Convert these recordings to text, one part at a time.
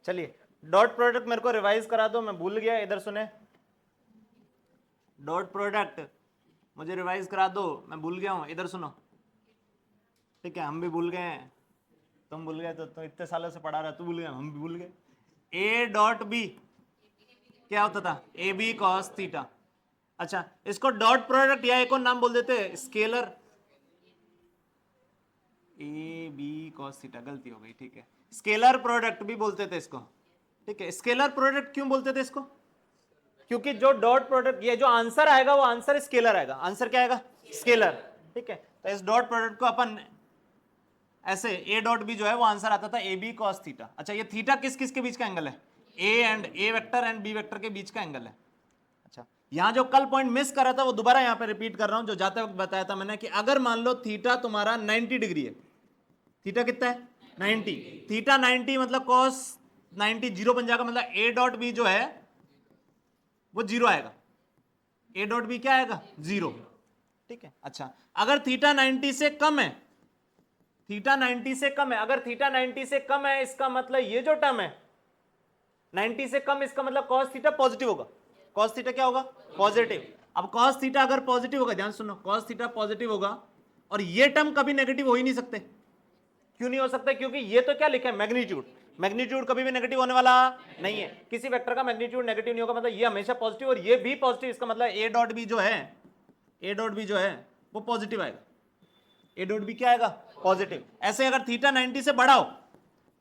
चलिए dot product मेरे को रिवाइज करा दो, मैं भूल गया, इधर सुने। डॉट प्रोडक्ट मुझे रिवाइज करा दो, मैं भूल गया हूं, इधर सुनो। ठीक है, हम भी भूल गए हैं, तुम भूल गए तो इतने सालों से पढ़ा रहा, तू भूल गया, हम भी भूल गए। ए डॉट बी क्या होता था? A B cos theta. अच्छा, इसको डॉट प्रोडक्ट या एक और नाम बोल देते हैं scalar, A B cos theta, गलती हो गई, ठीक है, स्केलर प्रोडक्ट भी बोलते थे इसको। ठीक है, स्केलर प्रोडक्ट क्यों बोलते थे इसको? क्योंकि जो डॉट प्रोडक्ट, ये जो आंसर आएगा वो आंसर स्केलर आएगा। आंसर क्या आएगा? स्केलर। ठीक है, तो इस डॉट प्रोडक्ट को अपन ऐसे, ए डॉट बी जो है वो आंसर आता था ए बी कॉस थीटा। अच्छा, ये थीटा किस किस के बीच का एंगल है? ए वेक्टर एंड बी वेक्टर के बीच का एंगल है। अच्छा, यहां जो कल पॉइंट मिस करा था वो दोबारा यहां पे रिपीट कर रहा हूं, जो जाते वक्त बताया था मैंने कि अगर मान लो थीटा तुम्हारा 90 डिग्री है, थीटा कितना है? 90, थीटा 90 मतलब कॉस 90 जीरो बन जाएगा, मतलब ए डॉट बी जो है वो जीरो आएगा। ए डॉट बी क्या आएगा? जीरो। ठीक है, अच्छा अगर थीटा 90 से कम है, थीटा 90 से कम है, अगर थीटा 90 से कम है इसका मतलब ये जो टर्म है 90 से कम, इसका मतलब cos थीटा पॉजिटिव होगा। cos थीटा क्या होगा? पॉजिटिव। अब cos थीटा अगर पॉजिटिव होगा, ध्यान सुनो, cos थीटा पॉजिटिव होगा और ये टर्म कभी नेगेटिव हो ही नहीं सकते। क्यों नहीं हो सकते? क्योंकि ये तो क्या लिखा है? मैग्नीट्यूड। मैग्नीट्यूड कभी भी नेगेटिव होने वाला नहीं है, किसी वेक्टर का मैग्नीट्यूड नेगेटिव नहीं होगा, मतलब ये हमेशा पॉजिटिव और ये भी पॉजिटिव, इसका मतलब ए डॉट बी जो है, ए डॉट बी जो है वो पॉजिटिव आएगा। ए डॉट बी क्या आएगा? पॉजिटिव। ऐसे अगर थीटा 90 से बड़ा हो,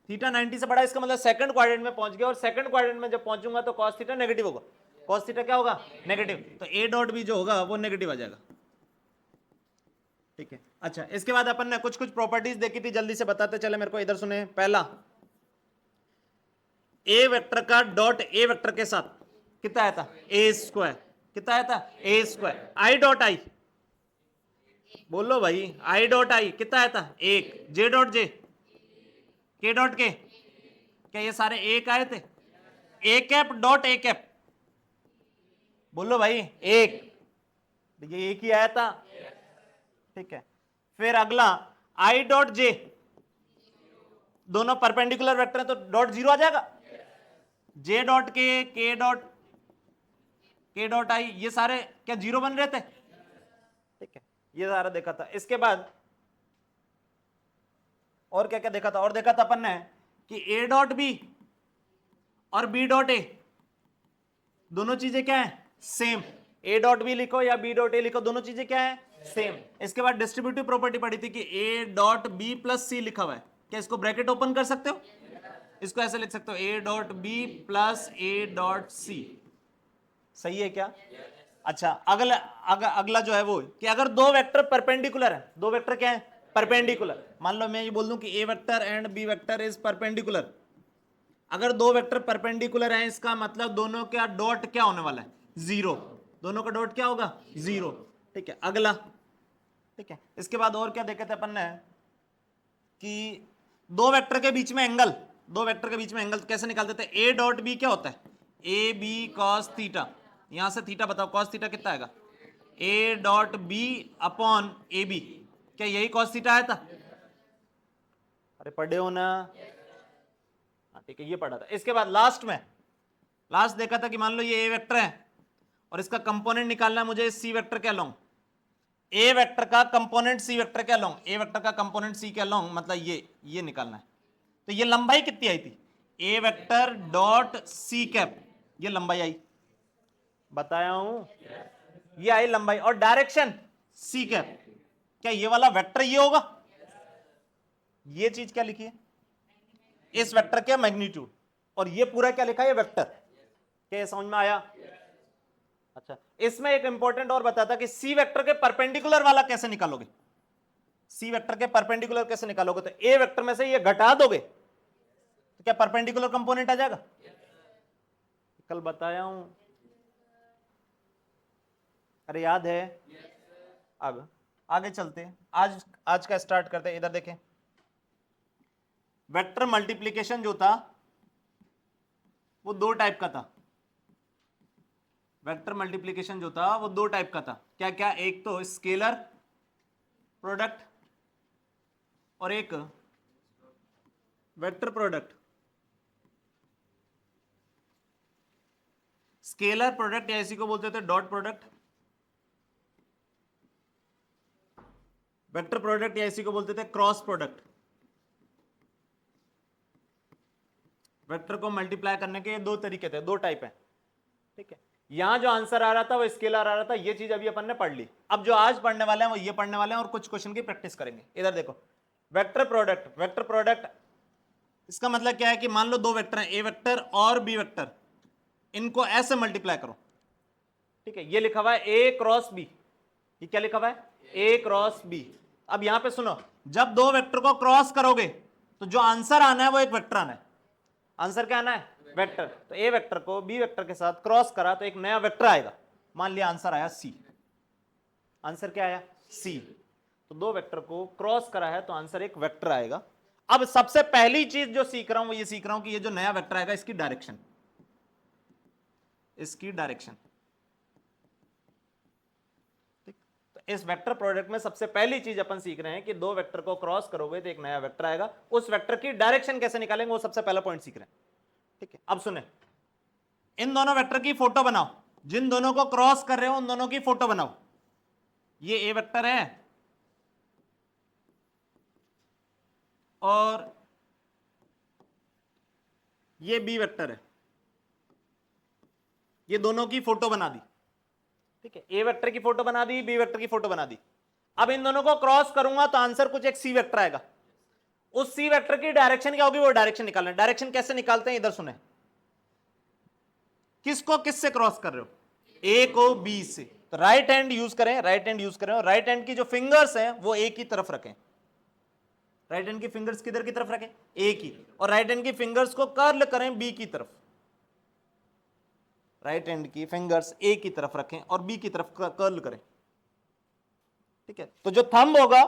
थीटा 90 से बड़ा, इसका मतलब सेकंड क्वाड्रेंट में पहुंच गया, और सेकंड क्वाड्रेंट में जब पहुंचूंगा तो cos थीटा नेगेटिव होगा। cos थीटा क्या होगा? नेगेटिव। तो ए डॉट बी जो होगा वो नेगेटिव आ जाएगा। ठीक है, अच्छा इसके बाद अपन ने कुछ कुछ प्रॉपर्टीज देखी थी, जल्दी से बताते चले मेरे को, इधर सुने। पहला, ए वेक्टर का डॉट ए वेक्टर के साथ कितना आया था? ए स्क्वायर। कितना आया था? ए स्क्वायर। आई डॉट आई, बोलो भाई, आई डॉट आई कितना आया था? एक। जे डॉट जे, के डॉट के, क्या ये सारे एक आए थे? A cap dot A cap, बोलो भाई, एक। ये एक ही आया था। ठीक है, फिर अगला आई डॉट जे, दोनों परपेंडिकुलर वेक्टर है तो डॉट जीरो आ जाएगा। जे डॉट के डॉट आई, ये सारे क्या जीरो बन रहे थे? ठीक है, ये सारा देखा था। इसके बाद और क्या क्या देखा था? और देखा था अपन ने कि ए डॉट बी और बी डॉट ए दोनों चीजें क्या है? सेम। ए डॉट बी लिखो या बी डॉट ए लिखो, दोनों चीजें क्या है? सेम। इसके बाद डिस्ट्रीब्यूटिव प्रॉपर्टी पढ़ी थी कि ए डॉट बी प्लस सी लिखा हुआ है, क्या इसको ब्रैकेट ओपन कर सकते हो? इसको ऐसे लिख सकते हो, A dot B plus A dot C. सही है क्या? अच्छा, अगला जो है वो कि अगर दो वेक्टर परपेंडिकुलर है, दो वेक्टर क्या है? परपेंडिकुलर। मान लो मैं ये बोल दूं कि A vector and B vector is perpendicular. अगर दो वेक्टर परपेंडिकुलर हैं इसका मतलब दोनों का डॉट क्या होने वाला है? जीरो। दोनों का डॉट क्या होगा? जीरो। ठीक है, अगला। ठीक है, इसके बाद और क्या देखे थे अपन ने कि दो वेक्टर के बीच में एंगल, दो वेक्टर के बीच में एंगल कैसे निकालते थे? ए डॉट बी क्या होता है? A B cos theta. यहां से थीटा बताओ, कॉस थीटा कितना आएगा? A dot B upon A B, क्या यही कॉस थीटा आया था? अरे पढ़े हो ना? ठीक है, ये पढ़ा था। इसके बाद लास्ट देखा था कि मान लो ये ए वेक्टर है और इसका कंपोनेंट निकालना है मुझे, सी वेक्टर क्या लूं? ए वेक्टर का कंपोनेंट सी वेक्टर क्या लूं? ए वेक्टर का कंपोनेंट सी क्या लूं? मतलब ये निकालना है। तो ये लंबाई कितनी आई थी? ए वेक्टर डॉट सी कैप, ये लंबाई आई, बताया हूं, ये आई लंबाई। और डायरेक्शन सी कैप, क्या ये वाला वेक्टर ये होगा? ये चीज क्या लिखी है? इस वेक्टर के मैग्नीट्यूड, और ये पूरा क्या लिखा है? वेक्टर। क्या ये समझ में आया? अच्छा, इसमें एक इंपॉर्टेंट और बताता कि सी वेक्टर के परपेंडिकुलर वाला कैसे निकालोगे? सी वेक्टर के परपेंडिकुलर कैसे निकालोगे? तो ए वेक्टर में से ये घटा दोगे तो क्या परपेंडिकुलर कंपोनेंट आ जाएगा? कल बताया हूं, अरे याद है? अब आगे चलते हैं, आज का स्टार्ट करते हैं। इधर देखें, वेक्टर मल्टीप्लिकेशन जो था वो दो टाइप का था। वेक्टर मल्टीप्लिकेशन जो था वो दो टाइप का था। क्या क्या? एक तो स्केलर प्रोडक्ट और एक वेक्टर प्रोडक्ट। स्केलर प्रोडक्ट या इसी को बोलते थे डॉट प्रोडक्ट, वेक्टर प्रोडक्ट या इसी को बोलते थे क्रॉस प्रोडक्ट। वेक्टर को मल्टीप्लाई करने के दो तरीके थे, दो टाइप है, ठीक है। यहां जो आंसर आ रहा था वो स्केलर आ रहा था, ये चीज अभी अपन ने पढ़ ली। अब जो आज पढ़ने वाले हैं वो ये पढ़ने वाले हैं और कुछ क्वेश्चन की प्रैक्टिस करेंगे। इधर देखो, वेक्टर प्रोडक्ट, वेक्टर प्रोडक्ट इसका मतलब क्या है कि मान लो दो वेक्टर हैं, ए वेक्टर और बी वेक्टर, इनको ऐसे मल्टीप्लाई करो, ठीक है। ये लिखा हुआ है ए क्रॉस बी, ये क्या लिखा हुआ है, ए क्रॉस बी। अब यहां पे सुनो, जब दो वेक्टर को क्रॉस करोगे तो जो आंसर आना है वो एक वेक्टर आना है। आंसर क्या आना है, वेक्टर। तो ए वेक्टर को बी वेक्टर के साथ क्रॉस करा तो एक नया वेक्टर आएगा। मान लिया आंसर आया सी, आंसर क्या आया, सी। तो दो वेक्टर को क्रॉस करा है तो आंसर एक वेक्टर आएगा। अब सबसे पहली चीज जो सीख रहा हूं वो ये सीख रहा हूं कि ये जो नया वेक्टर आएगा इसकी डायरेक्शन, इसकी डायरेक्शन, ठीक। तो इस वेक्टर प्रोडक्ट में सबसे पहली चीज अपन सीख रहे हैं कि दो वेक्टर को क्रॉस करोगे तो एक नया वेक्टर आएगा। उस वेक्टर की डायरेक्शन कैसे निकालेंगे वो सबसे पहला पॉइंट सीख रहे हैं, ठीक है। अब सुने, इन दोनों वेक्टर की फोटो बनाओ, जिन दोनों को क्रॉस कर रहे हो उन दोनों की फोटो बनाओ। ये ए वेक्टर है और ये बी वेक्टर है, ये दोनों की फोटो बना दी, ठीक है। ए वेक्टर की फोटो बना दी, बी वेक्टर की फोटो बना दी। अब इन दोनों को क्रॉस करूंगा तो आंसर कुछ एक सी वेक्टर आएगा। उस सी वेक्टर की डायरेक्शन क्या होगी वो डायरेक्शन निकालना है। डायरेक्शन कैसे निकालते हैं, इधर सुने, किसको किससे क्रॉस कर रहे हो, ए को बी से। तो राइट हैंड यूज करें, राइट हैंड यूज करें और राइट हैंड की जो फिंगर्स हैं वो ए की तरफ रखें। राइट हैंड की फिंगर्स किधर की तरफ रखें, ए की, और राइट हैंड की फिंगर्स को कर्ल करें बी की तरफ। राइट हैंड की फिंगर्स ए की तरफ रखें और बी की तरफ कर्ल करें, ठीक है। तो जो थंब होगा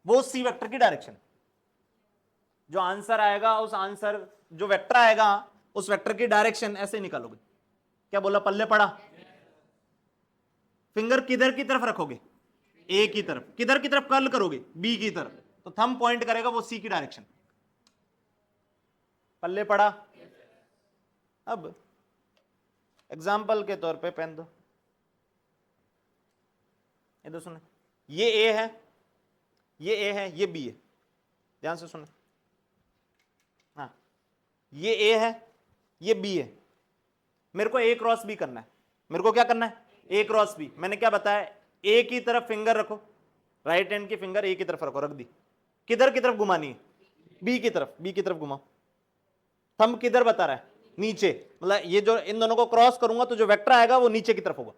वो सी वेक्टर की डायरेक्शन, जो आंसर आएगा उस आंसर, जो वेक्टर आएगा उस वेक्टर की डायरेक्शन ऐसे निकालोगे। क्या बोला, पल्ले पड़ा। फिंगर किधर की तरफ रखोगे, ए की तरफ। किधर की तरफ कर्ल करोगे, बी की तरफ। तो थंब पॉइंट करेगा वो सी की डायरेक्शन। पल्ले पड़ा। अब एग्जाम्पल के तौर पे पेन दो, इधर सुने, ये ए है, ये ए है, ये बी है, ध्यान से सुने। हाँ, ये ए है, ये बी है। मेरे को ए क्रॉस बी करना है। मेरे को क्या करना है, ए क्रॉस बी। मैंने क्या बताया, ए की तरफ फिंगर रखो, राइट हैंड की फिंगर ए की तरफ रखो, रख दी। किधर की तरफ घुमानी है, बी की तरफ, बी की तरफ घुमाओ। थंब किधर बता रहा है, नीचे। मतलब ये जो इन दोनों को क्रॉस करूंगा तो जो वेक्टर आएगा वो नीचे की तरफ होगा।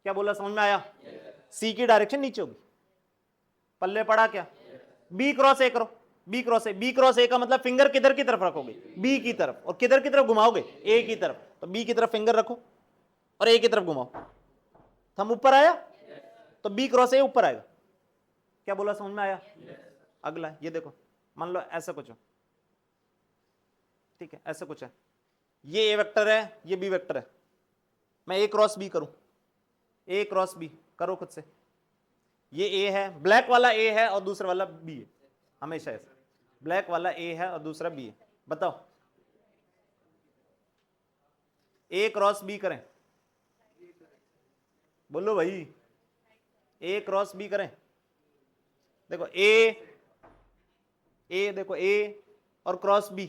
क्या बोला, समझ में आया, सी की डायरेक्शन नीचे होगी। पल्ले पड़ा क्या, बी क्रॉस ए करो, B cross A. B cross A का मतलब फिंगर किधर की तरफ रखोगे, बी की तरफ, और किधर की तरफ घुमाओगे, ए की तरफ। तो बी की तरफ फिंगर रखो और ए की तरफ घुमाओ। थंब ऊपर आया तो बी क्रॉस ए ऊपर आएगा। क्या बोला, समझ में आया। अगला ये देखो, मान लो ऐसा कुछ हो, ठीक है, ऐसा कुछ है, ये ए वेक्टर है, ये बी वेक्टर है। मैं ए क्रॉस बी करूं, ए क्रॉस बी करो खुद से। ये ए है, ब्लैक वाला ए है और दूसरा वाला बी है, हमेशा ऐसा। ब्लैक वाला ए है और दूसरा बी है। बताओ, ए क्रॉस बी करें, बोलो भाई, ए क्रॉस बी करें। देखो ए देखो ए और क्रॉस बी,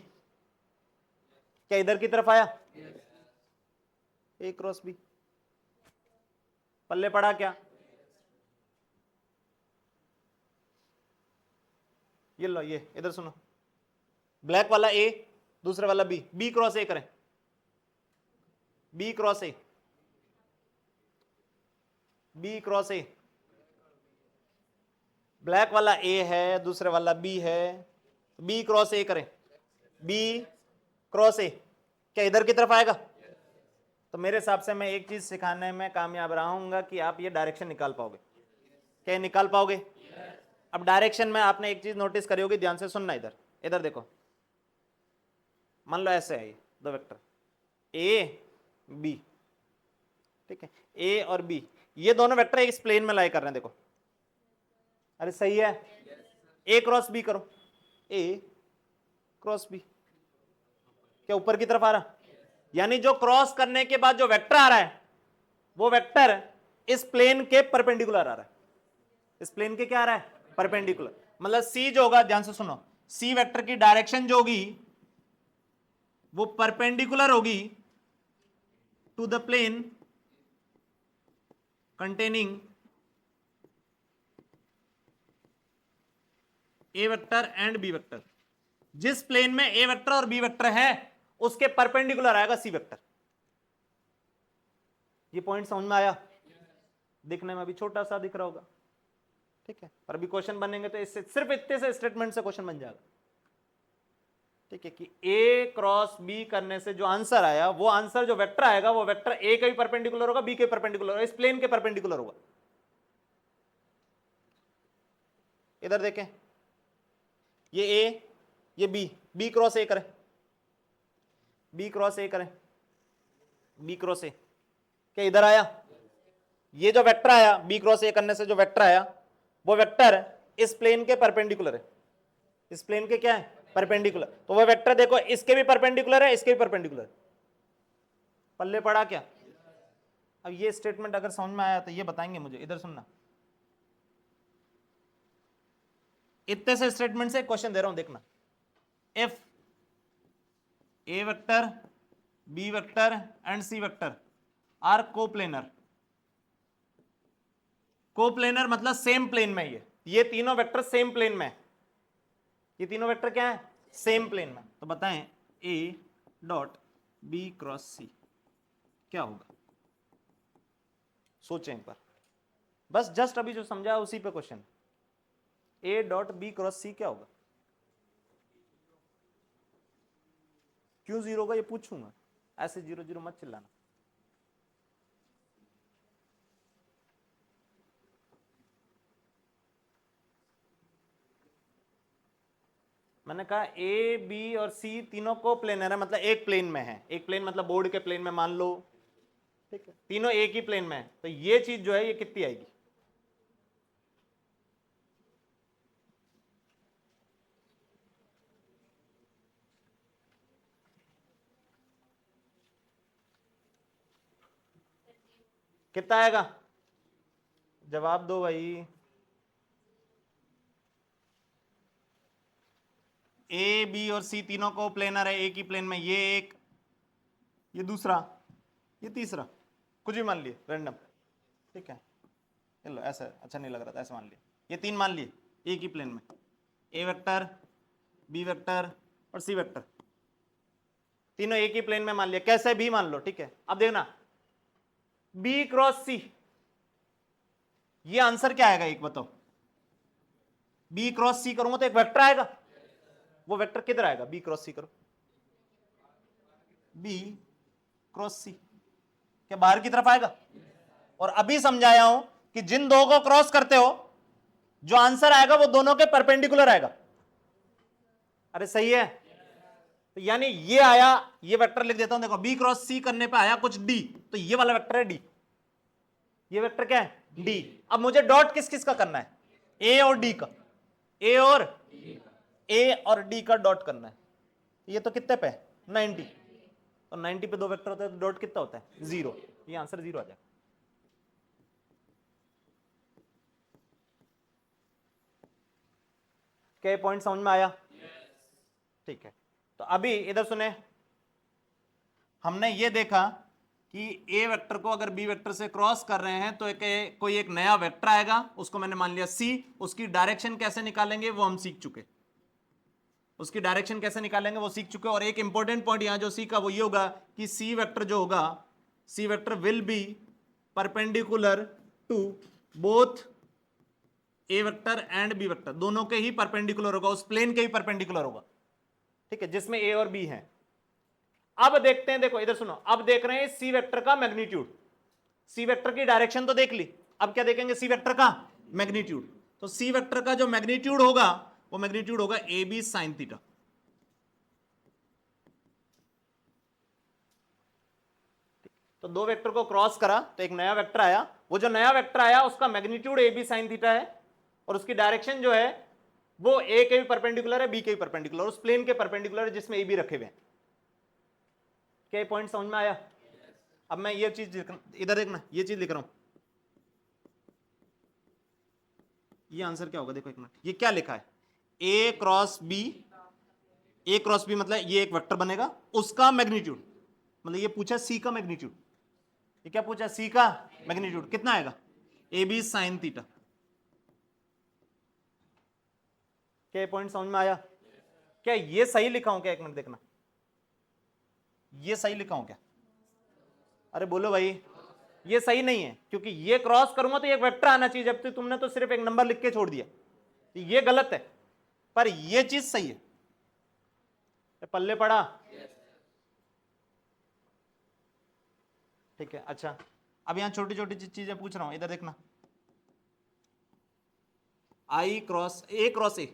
क्या इधर की तरफ आया, ए क्रॉस बी। पल्ले पड़ा क्या, ये लो, ये इधर सुनो, ब्लैक वाला ए, दूसरे वाला बी, बी क्रॉस ए करें, B cross A, B cross A. Black वाला ए है, दूसरे वाला बी है, बी क्रॉस ए करें, बी क्रॉस ए। क्या इधर की तरफ आएगा। तो मेरे हिसाब से मैं एक चीज सिखाने में कामयाब रहूंगा कि आप ये डायरेक्शन निकाल पाओगे। क्या निकाल पाओगे। अब डायरेक्शन में आपने एक चीज नोटिस करी होगी, ध्यान से सुनना। इधर इधर देखो, मान लो ऐसे है ये दो वेक्टर ए बी, ठीक है। ए और बी, ये दोनों वेक्टर एक प्लेन में लाई कर रहे हैं। देखो, अरे सही है, ए क्रॉस बी करो, ए क्रॉस बी। क्या ऊपर की तरफ आ रहा, यानी जो क्रॉस करने के बाद जो वेक्टर आ रहा है वो वेक्टर इस प्लेन के परपेंडिकुलर आ रहा है, इस प्लेन के क्या आ रहा है, परपेंडिकुलर। मतलब सी जो होगा, ध्यान से सुनो, सी वेक्टर की डायरेक्शन जो होगी वो परपेंडिकुलर होगी to the plane containing A vector and B vector. जिस प्लेन में ए वेक्टर और बी वेक्टर है उसके परपेंडिकुलर आएगा सी वेक्टर। ये पॉइंट समझ में आया? दिखने में अभी छोटा सा दिख रहा होगा, ठीक है, पर अभी क्वेश्चन बनेंगे तो इससे सिर्फ इतने से स्टेटमेंट से क्वेश्चन बन जाएगा, ठीक है, कि ए क्रॉस बी करने से जो आंसर आया वो आंसर जो वेक्टर आएगा वो वेक्टर ए के भी परपेंडिकुलर होगा, बी के परपेंडिकुलर होगा, इस प्लेन के परपेंडिकुलर होगा। इधर देखें, ये ए, ये बी, बी क्रॉस ए करें, बी क्रॉस ए करें, बी क्रॉस ए, क्या इधर आया? ये जो वेक्टर आया बी क्रॉस ए करने से जो वेक्टर आया वो वेक्टर इस प्लेन के परपेंडिकुलर है, इस प्लेन के क्या है, परपेंडिकुलर। तो वो वेक्टर देखो इसके भी परपेंडिकुलर है, इसके भी परपेंडिकुलर है। पल्ले पड़ा क्या? अब ये स्टेटमेंट अगर समझ में आया तो ये बताएंगे मुझे, इधर सुनना, इतने से स्टेटमेंट से क्वेश्चन दे रहा हूं, देखना। If A vector, B vector and C vector are coplanar, coplanar मतलब सेम प्लेन में, ये तीनों वेक्टर सेम प्लेन में, ये तीनों वेक्टर क्या है, सेम प्लेन में। तो बताएं ए डॉट बी क्रॉस सी क्या होगा? सोचें एक बार, बस जस्ट अभी जो समझा उसी पे question. A dot B cross C क्या होगा? क्यों जीरो होगा ये पूछूंगा, ऐसे जीरो जीरो मत चिल्लाना। मैंने कहा ए बी और सी तीनों को प्लेनर है, मतलब एक प्लेन में है, एक प्लेन मतलब बोर्ड के प्लेन में मान लो, ठीक है, तीनों एक ही प्लेन में है, तो ये चीज जो है ये कितनी आएगी? कितना आएगा? जवाब दो भाई। ए बी और सी तीनों को प्लेनर है, एक ही प्लेन में, ये एक, ये दूसरा, ये तीसरा, कुछ भी मान लिए रैंडम, ठीक है, चलो ऐसा अच्छा नहीं लग रहा था, ऐसे मान लिए, ये तीन मान लिए एक ही प्लेन में, ए वेक्टर, बी वेक्टर और सी वेक्टर, तीनों एक ही प्लेन में मान लिया, कैसे भी मान लो, ठीक है। अब देखना बी क्रॉस सी, ये आंसर क्या आएगा एक बताओ? बी क्रॉस सी करूंगा तो एक वेक्टर आएगा, वो वेक्टर किधर आएगा? बी क्रॉस सी करो, बी क्रॉस सी, क्या बाहर की तरफ आएगा? और अभी समझाया हूं कि जिन दो को क्रॉस करते हो जो आंसर आएगा वो दोनों के परपेंडिकुलर आएगा। अरे सही है, तो यानी ये आया, ये वेक्टर लिख देता हूं, देखो बी क्रॉस सी करने पे आया कुछ डी, तो ये वाला वेक्टर है डी, ये वेक्टर क्या है? डी। अब मुझे डॉट किस किस का करना है? ए और डी का, ए और डी का डॉट करना है। ये तो कितने पे? 90, तो 90 पे दो वेक्टर होता है तो डॉट कितना होता है? 0, ये आंसर 0 आ जाएगा। क्या पॉइंट समझ में आया? ठीक है, तो अभी इधर सुने, हमने ये देखा कि ए वेक्टर को अगर बी वेक्टर से क्रॉस कर रहे हैं तो कोई एक नया वेक्टर आएगा, उसको मैंने मान लिया सी, उसकी डायरेक्शन कैसे निकालेंगे वो हम सीख चुके, उसकी डायरेक्शन कैसे निकालेंगे वो सीख चुके। और एक इंपॉर्टेंट पॉइंट यहां जो सीखा वो ये होगा कि सी वेक्टर जो होगा, C vector will be perpendicular to both A vector and B vector, दोनों के ही परपेंडिकुलर होगा, उस प्लेन के ही परपेंडिकुलर होगा, ठीक है, जिसमें ए और बी है। अब देखते हैं, देखो इधर सुनो, अब देख रहे हैं सी वेक्टर का मैग्नीट्यूड, सी वेक्टर की डायरेक्शन तो देख ली, अब क्या देखेंगे? सी वेक्टर का मैग्नीट्यूड। तो सी वेक्टर का जो मैग्नीट्यूड होगा वो मैग्नीट्यूड होगा ए बी साइन थीटा। तो दो वेक्टर को क्रॉस करा तो एक नया वेक्टर आया, वो जो नया वेक्टर आया उसका magnitude A B sine theta है, और उसकी डायरेक्शन जो है वो ए के भी परपेंडिकुलर है, बी के भी परपेंडिकुलर, उस प्लेन के परपेंडिकुलर है जिसमें ए बी रखे हुए हैं। क्या पॉइंट समझ में आया? अब मैं ये चीज इधर देखना, ये चीज लिख रहा हूं, ये आंसर क्या होगा देखो एक मिनट, ये क्या लिखा है, A cross B, A cross B मतलब ये एक वेक्टर बनेगा, उसका मैग्नीट्यूड, मतलब ये पूछा सी का मैग्नीट्यूड, ये क्या पूछा, सी का मैग्नीट्यूड कितना आएगा, ए बी साइन थीटा। क्या पॉइंट समझ में आया? क्या ये सही लिखा हूं क्या, एक मिनट देखना, ये सही लिखा हूं क्या? अरे बोलो भाई, ये सही नहीं है, क्योंकि ये क्रॉस करूंगा तो एक वेक्टर आना चाहिए, जबकि तुमने तो सिर्फ एक नंबर लिख के छोड़ दिया, तो ये गलत है, पर ये चीज सही है। पल्ले पड़ा? ठीक है। अच्छा, अब यहां छोटी छोटी चीजें पूछ रहा हूं, इधर देखना, I cross A cross A,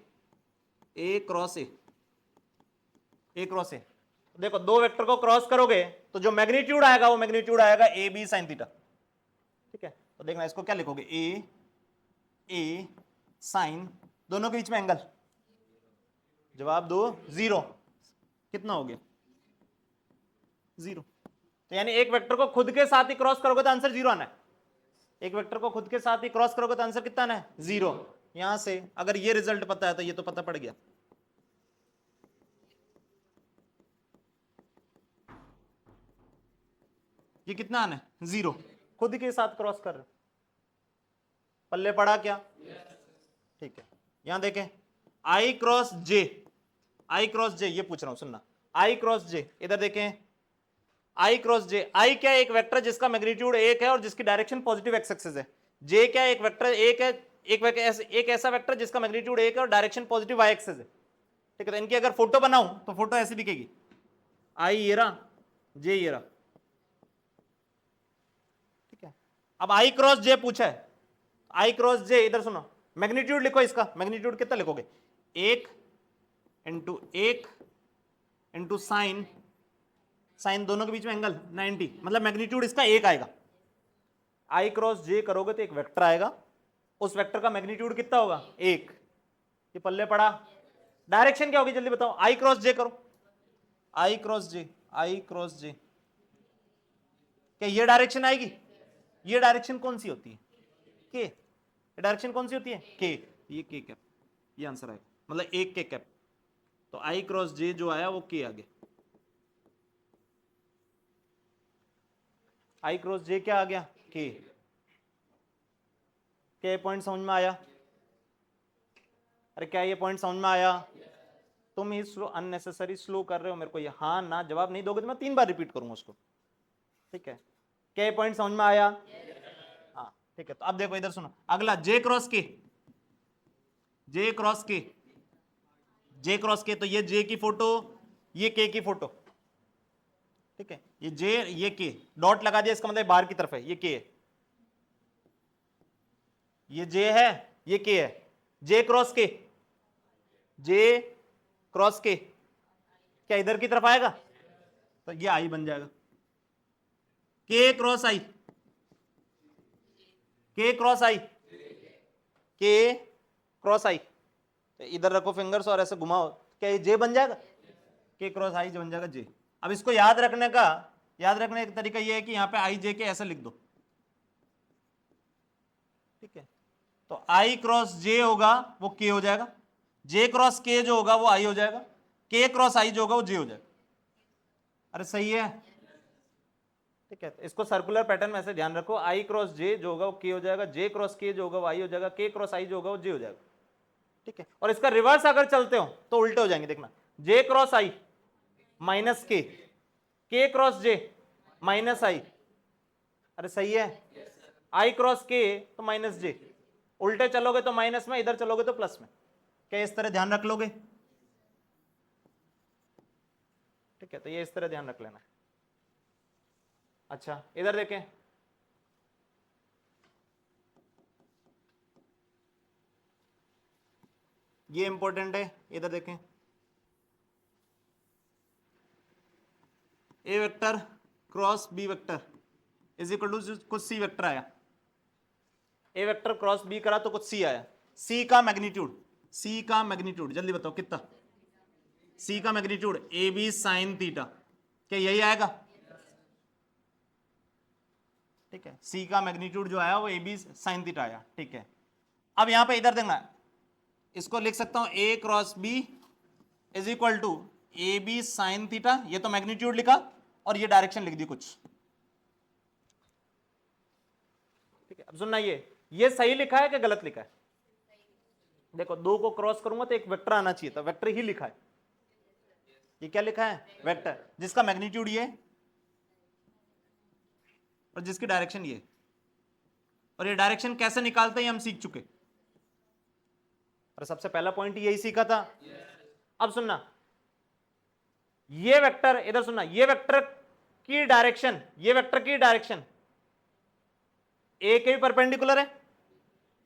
A cross A, A cross A, देखो दो वेक्टर को क्रॉस करोगे तो जो मैग्नीट्यूड आएगा वो मैग्नीट्यूड आएगा ए बी साइन थीटा। ठीक है, तो देखना इसको क्या लिखोगे, ए साइन, दोनों के बीच में एंगल, जवाब दो 0, कितना हो गया 0। तो यानी एक वेक्टर को खुद के साथ ही क्रॉस करोगे तो आंसर 0 आना है, एक वेक्टर को खुद के साथ ही क्रॉस करोगे तो आंसर कितना आना है 0। यहां से अगर ये रिजल्ट पता है तो ये तो पता पड़ गया। ये कितना आना है 0, खुद के साथ क्रॉस कर रहे, पल्ले पड़ा क्या? ठीक है, यहां देखें, आई क्रॉस जे, आई क्रॉस जे, ये पूछ रहा हूं सुनना, आई क्रॉस जे, इधर देखें, आई क्रॉस जे, आई क्या एक वेक्टर जिसका मैग्नीट्यूड 1 है और जिसकी डायरेक्शन पॉजिटिव एक्स एक्सिस है, जे क्या एक वेक्टर एक है, एक ऐसा वेक्टर जिसका मैग्नीट्यूड 1 है और डायरेक्शन पॉजिटिव वाई एक्सिस है। ठीक है, तो इनकी अगर फोटो बनाऊं तो फोटो ऐसी दिखेगी, आई ये रहा, जे ये रहा। ठीक है, अब आई क्रॉस जे पूछा है, आई क्रॉस जे, इधर सुनो, मैग्नीट्यूड लिखो, इसका मैग्नीट्यूड कितना लिखोगे, 1 इंटू साइन, साइन दोनों के बीच में एंगल 90, मतलब मैग्नीट्यूड इसका 1 आएगा। आई क्रॉस जे करोगे तो एक वेक्टर आएगा, उस वेक्टर का मैग्नीट्यूड कितना होगा 1, ये पल्ले पड़ा। डायरेक्शन क्या होगी जल्दी बताओ, आई क्रॉस जे करो, आई क्रॉस जे, आई क्रॉस जे, क्या ये डायरेक्शन आएगी, ये डायरेक्शन कौन सी होती है, के, डायरेक्शन कौन सी होती है के, ये के कैप, ये आंसर आएगा, मतलब 1 के कैप, तो आई क्रॉस जे जो आया वो के आ गया, आई क्रॉस जे क्या आ गया के। क्या ये पॉइंट समझ में आया? अरे क्या ये पॉइंट समझ में आया? तुम ही स्लो, अननेसेसरी स्लो कर रहे हो मेरे को, ये हाँ ना जवाब नहीं दोगे तो मैं 3 बार रिपीट करूंगा उसको। ठीक है, क्या ये पॉइंट समझ में आया? हाँ ठीक है, तो अब देखो इधर सुनो, अगला जे क्रॉस के, जे क्रॉस के, जे क्रॉस के, तो ये जे की फोटो, ये के की फोटो। ठीक है, ये जे ये के, डॉट लगा दिया, इसका मतलब बाहर की तरफ है, ये के है, ये जे है, ये के है, जे क्रॉस के, जे क्रॉस के क्या इधर की तरफ आएगा, तो ये आई बन जाएगा, के क्रॉस आई, के क्रॉस आई, के क्रॉस आई, तो इधर रखो फिंगर्स और ऐसे घुमाओ, क्या ये जे बन जाएगा, के क्रॉस आई जो बन जाएगा जे। अब इसको याद रखने का तरीका ये है कि यहां पे आई जे के ऐसे लिख दो। ठीक है, तो आई क्रॉस जे होगा वो के हो जाएगा, जे क्रॉस के जो होगा वो आई हो जाएगा, के क्रॉस आई जो होगा वो जे हो जाएगा। अरे सही है। ठीक है, इसको सर्कुलर पैटर्न में ऐसे ध्यान रखो, आई क्रॉस जे जो होगा वो के हो जाएगा, जे क्रॉस के जो होगा वो आई हो जाएगा, के क्रॉस आई जो होगा वो जे हो जाएगा। ठीक है, और इसका रिवर्स अगर चलते हो तो उल्टे हो जाएंगे, देखना, जे क्रॉस आई माइनस के क्रॉस जे माइनस आई। अरे सही है, आई क्रॉस के तो माइनस जे, उल्टे चलोगे तो माइनस में, इधर चलोगे तो प्लस में। क्या इस तरह ध्यान रख लोगे? ठीक है, तो ये इस तरह ध्यान रख लेना। अच्छा इधर देखें, ये इंपॉर्टेंट है, इधर देखें, A vector cross B vector is equal to कुछ सी वेक्टर आया, ए वेक्टर क्रॉस बी करा तो कुछ सी आया, सी का मैग्नीट्यूड, सी का मैग्नीट्यूड जल्दी बताओ कितना, सी का magnitude A B sine theta, क्या यही आएगा? ठीक है, सी का मैग्नीट्यूड जो आया वो ए बी साइन थीटा आया। ठीक है, अब यहां पे इधर देखना, इसको लिख सकता हूं A cross B is equal to A B sine theta, ये तो मैग्नीट्यूड लिखा और ये डायरेक्शन लिख दी कुछ। ठीक है, अब सुनना, ये सही लिखा है कि गलत लिखा है? देखो, दो को क्रॉस करूंगा तो एक वेक्टर आना चाहिए था, वेक्टर ही लिखा है। ये क्या लिखा है? वेक्टर, जिसका मैग्नीट्यूड ये और जिसकी डायरेक्शन ये, और ये डायरेक्शन कैसे निकालते हैं हम सीख चुके। और सबसे पहला पॉइंट यही सीखा था। अब सुनना, ये वेक्टर, इधर सुनना, ये वेक्टर की डायरेक्शन, ये वेक्टर की डायरेक्शन ए के भी परपेंडिकुलर है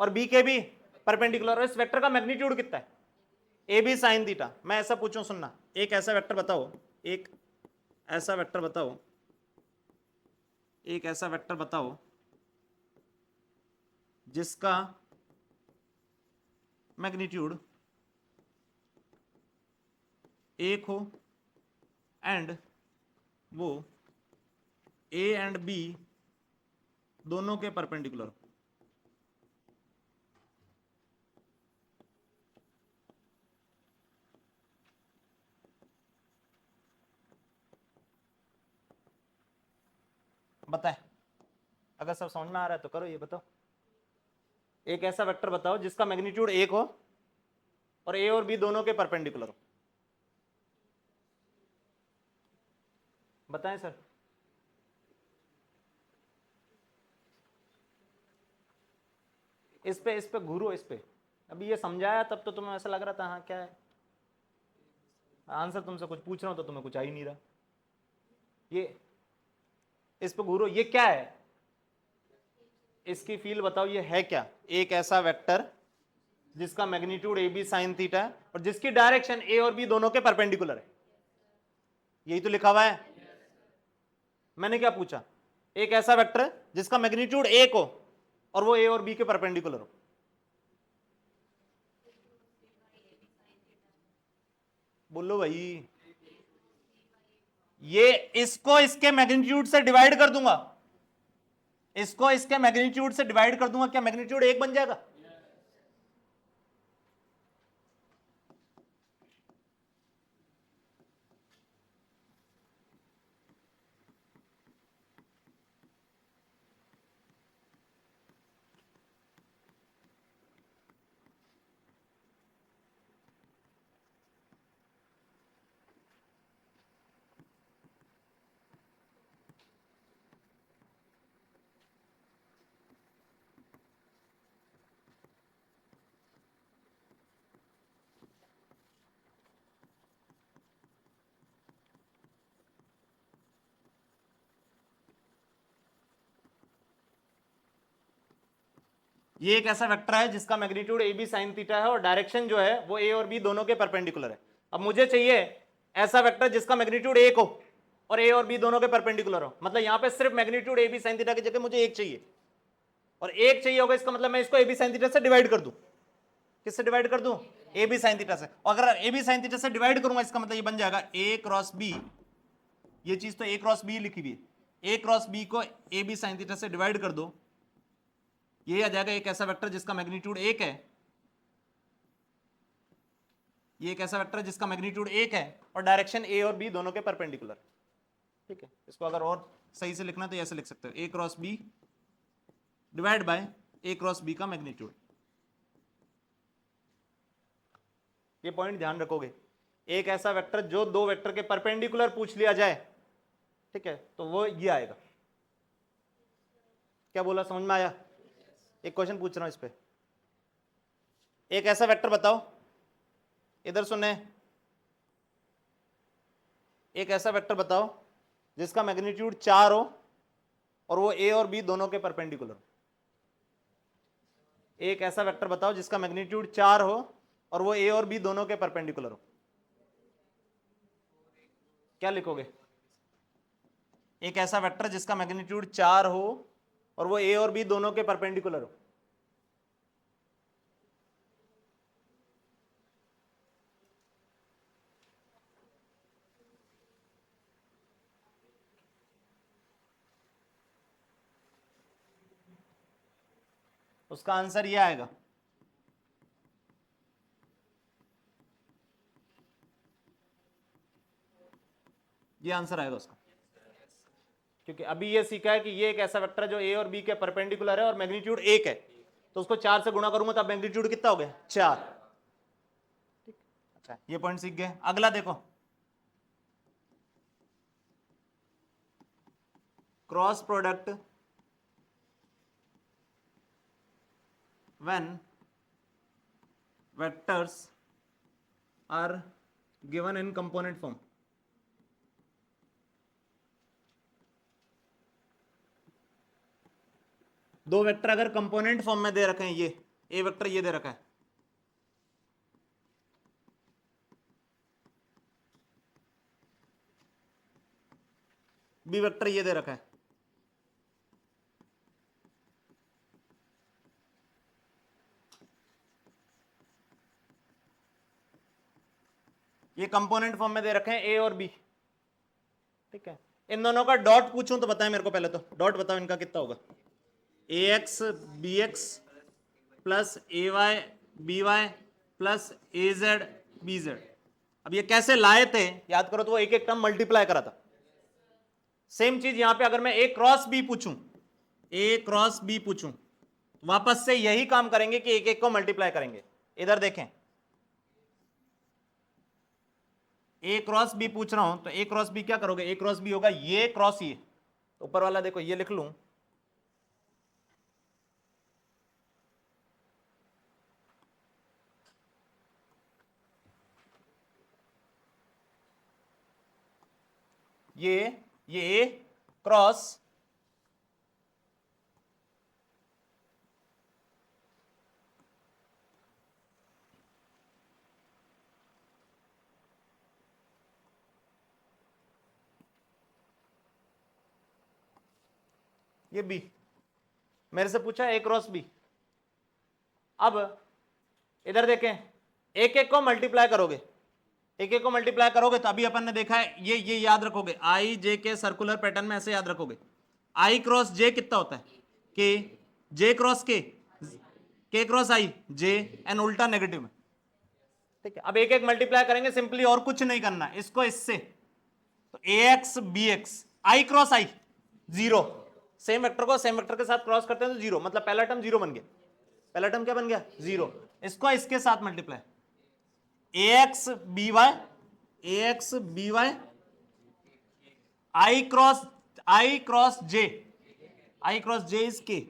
और बी के भी परपेंडिकुलर, और इस वेक्टर का मैग्नीट्यूड कितना है? A B sine theta. मैं ऐसा पूछूं, सुनना, एक ऐसा वेक्टर बताओ, एक ऐसा वेक्टर बताओ, एक ऐसा वेक्टर बताओ जिसका मैग्नीट्यूड एक हो एंड वो ए एंड बी दोनों के परपेंडिकुलर हो। बताए, अगर सब समझ में आ रहा है तो करो, ये बताओ, एक ऐसा वेक्टर बताओ जिसका मैग्नीट्यूड एक हो और ए और बी दोनों के परपेंडिकुलर हो। बताएं सर। इस पे घूरो, इस पे। अभी ये समझाया तब तो तुम्हें ऐसा लग रहा था हाँ क्या है आंसर, तुमसे कुछ पूछ रहा हूं तो तुम्हें कुछ आ ही नहीं रहा। ये इस पे घूरो, ये क्या है? इसकी फील्ड बताओ, ये है क्या? एक ऐसा वेक्टर जिसका magnitude A B sine theta है और जिसकी डायरेक्शन ए और बी दोनों के परपेंडिकुलर है। यही तो लिखा हुआ है। मैंने क्या पूछा? एक ऐसा वेक्टर जिसका मैग्नीट्यूड एक हो और वो ए और बी के परपेंडिकुलर हो। बोलो भाई। ये इसको इसके मैग्नीट्यूड से डिवाइड कर दूंगा, इसको इसके मैग्नीट्यूड से डिवाइड कर दूंगा, क्या मैग्नीट्यूड एक बन जाएगा? ये एक ऐसा वेक्टर है जिसका magnitude A B sine theta है और डायरेक्शन जो है वो ए और बी दोनों के परपेंडिकुलर है। अब मुझे चाहिए ऐसा वेक्टर जिसका मैग्नीट्यूड एक हो और ए और बी दोनों के परपेंडिकुलर हो। मतलब यहां पे सिर्फ magnitude A B sine theta की जगह मुझे एक चाहिए, और एक चाहिए होगा, इसका मतलब मैं इसको ए बी साइन थीटा से डिवाइड कर दूं। किससे डिवाइड कर दूं? ए बी साइन थीटा से। और अगर ए बी साइन थीटा से डिवाइड करूंगा इसका मतलब ये बन जाएगा ए क्रॉस बी, ये चीज तो ए क्रॉस बी लिखी हुई है, ए क्रॉस बी को ए बी साइन थीटा से डिवाइड कर दो, ये आ जाएगा एक ऐसा वेक्टर जिसका मैग्नीट्यूड एक है, ये एक ऐसा वेक्टर जिसका मैग्नीट्यूड एक है और डायरेक्शन ए और बी दोनों के परपेंडिकुलर। ठीक है, इसको अगर और सही से लिखना तो ऐसे लिख सकते हो, A cross B divide by A cross B का मैग्नीट्यूड। ये पॉइंट ध्यान रखोगे, एक ऐसा वेक्टर जो दो वेक्टर के परपेंडिकुलर पूछ लिया जाए, ठीक है, तो वो ये आएगा। क्या बोला, समझ में आया? एक क्वेश्चन पूछ रहा हूं इस पे, एक ऐसा वेक्टर बताओ, इधर सुने, एक ऐसा वेक्टर बताओ जिसका मैग्नीट्यूड 4 हो और वो ए और बी दोनों के परपेंडिकुलर हो। एक ऐसा वेक्टर बताओ जिसका मैग्नीट्यूड 4 हो और वो ए और बी दोनों के परपेंडिकुलर हो। क्या लिखोगे? एक ऐसा वेक्टर जिसका मैग्नीट्यूड 4 हो और वो ए और बी दोनों के परपेंडिकुलर हो। उसका आंसर ये आएगा। ये आंसर आएगा उसका, क्योंकि अभी ये सीखा है कि ये एक ऐसा वेक्टर है जो ए और बी के परपेंडिकुलर है और मैग्नीट्यूड 1 है, तो उसको 4 से गुणा करूंगा तब मैग्नीट्यूड कितना हो गया 4। ठीक, अच्छा ये पॉइंट सीख गए। अगला देखो, cross product when vectors are given in component form। दो वेक्टर अगर कंपोनेंट फॉर्म में दे रखे हैं, ये ए वेक्टर ये दे रखा है, बी वेक्टर ये दे रखा है, ये कंपोनेंट फॉर्म में दे रखे हैं ए और बी। ठीक है, इन दोनों का डॉट पूछूं तो बताएं मेरे को, पहले तो डॉट बताओ इनका कितना होगा। ए एक्स बी एक्स प्लस ए वाई बी वाई प्लस ए जेड बी जेड। अब ये कैसे लाए थे याद करो, तो वो एक एक टर्म मल्टीप्लाई करा था। सेम चीज यहां पे अगर मैं ए क्रॉस बी पूछूं, ए क्रॉस बी पूछूं, वापस से यही काम करेंगे कि एक एक को मल्टीप्लाई करेंगे। इधर देखें, ए क्रॉस बी पूछ रहा हूं तो ए क्रॉस बी क्या करोगे, ए क्रॉस बी होगा ये क्रॉस ये, तो ऊपर वाला देखो ये लिख लूं, ये ए क्रॉस ये बी, मेरे से पूछा ए क्रॉस बी। अब इधर देखें, एक एक को मल्टीप्लाई करोगे, एक एक को मल्टीप्लाई करोगे तो अभी अपन ने देखा है ये याद रखोगे, आई जे के सर्कुलर पैटर्न में ऐसे याद रखोगे। आई क्रॉस जे कितना होता है, के, जे क्रॉस के क्रॉस आई जे, एंड उल्टा नेगेटिव में। ठीक है, अब एक एक मल्टीप्लाई करेंगे सिंपली, और कुछ नहीं करना इसको इससे, तो ए एक्स बी एक्स आई क्रॉस आई जीरो, सेम वेक्टर को सेम वेक्टर के साथ क्रॉस करते हैं तो जीरो, मतलब पहला टर्म जीरो बन गया, पहला टर्म क्या बन गया जीरो। इसको इसके साथ multiply, A X B Y, A X B Y I cross J, I cross J is K.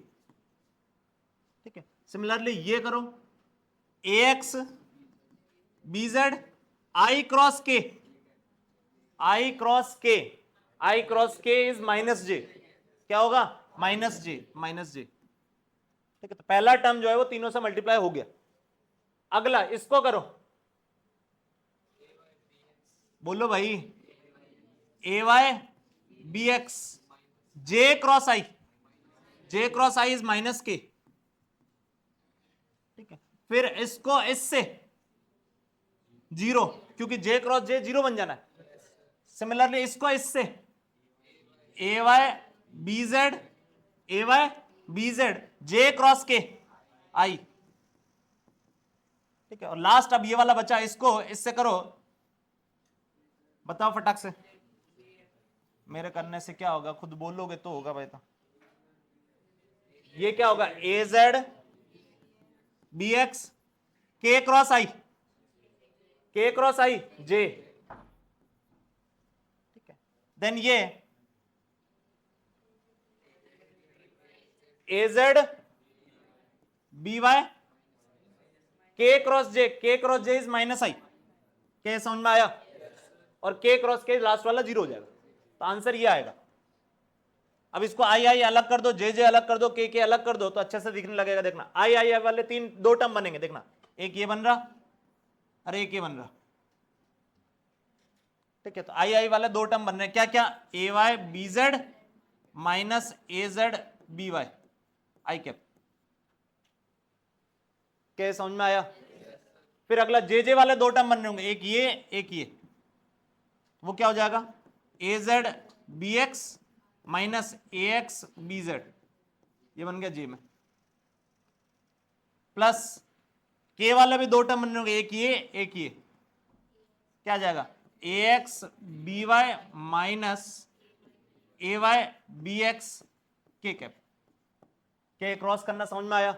ठीक है, सिमिलरली ये करो, A X B Z I cross K, I cross K, I cross K is minus J, क्या होगा minus जे, minus जे। ठीक है, तो पहला टर्म जो है वो तीनों से मल्टीप्लाई हो गया। अगला इसको करो, बोलो भाई, A Y B X J cross I, J cross I is minus K. ठीक है, फिर इसको इससे जीरो, क्योंकि जे क्रॉस जे जीरो बन जाना है। सिमिलरली इसको इससे ए वाई बी जेड, ए Y B Z J cross K आई। ठीक है, और लास्ट अब ये वाला बचा, इसको इससे करो, बताओ फटाक से, मेरे करने से क्या होगा, खुद बोलोगे तो होगा भाई। तो ये क्या होगा, ए जेड बी एक्स के क्रॉस आई, के क्रॉस आई जे। ठीक है, देन ये ए जेड बी वाई के क्रॉस जे, के क्रॉस जे इज माइनस आई, के समझ में आया, और के क्रॉस के लास्ट वाला जीरो हो जाएगा, तो आंसर ये आएगा। अब इसको आई आई अलग कर दो, जे जे अलग कर दो, के अलग कर दो, तो अच्छे से दिखने लगेगा। देखना आई आई वाले दो टर्म बनेंगे, देखना एक ये बन रहा और एक ये बन रहा। ठीक है, तो आई आई वाले दो टर्म बन रहे हैं, क्या क्या, ए वाई बी जेड माइनस ए जेड बी वाई आई कैप। क्या समझ में आया? फिर अगला जे जे वाले दो टर्म बन रहे होंगे, एक ये एक ये, वो क्या हो जाएगा, ए जेड बी एक्स माइनस ए एक्स बी जेड, ये बन गया जे में। प्लस के वाला भी दो टर्म बनेंगे, एक ये एक ये, क्या आ जाएगा ए एक्स बी वाई माइनस ए वाई बी एक्स के कैप। के क्रॉस करना समझ में आया?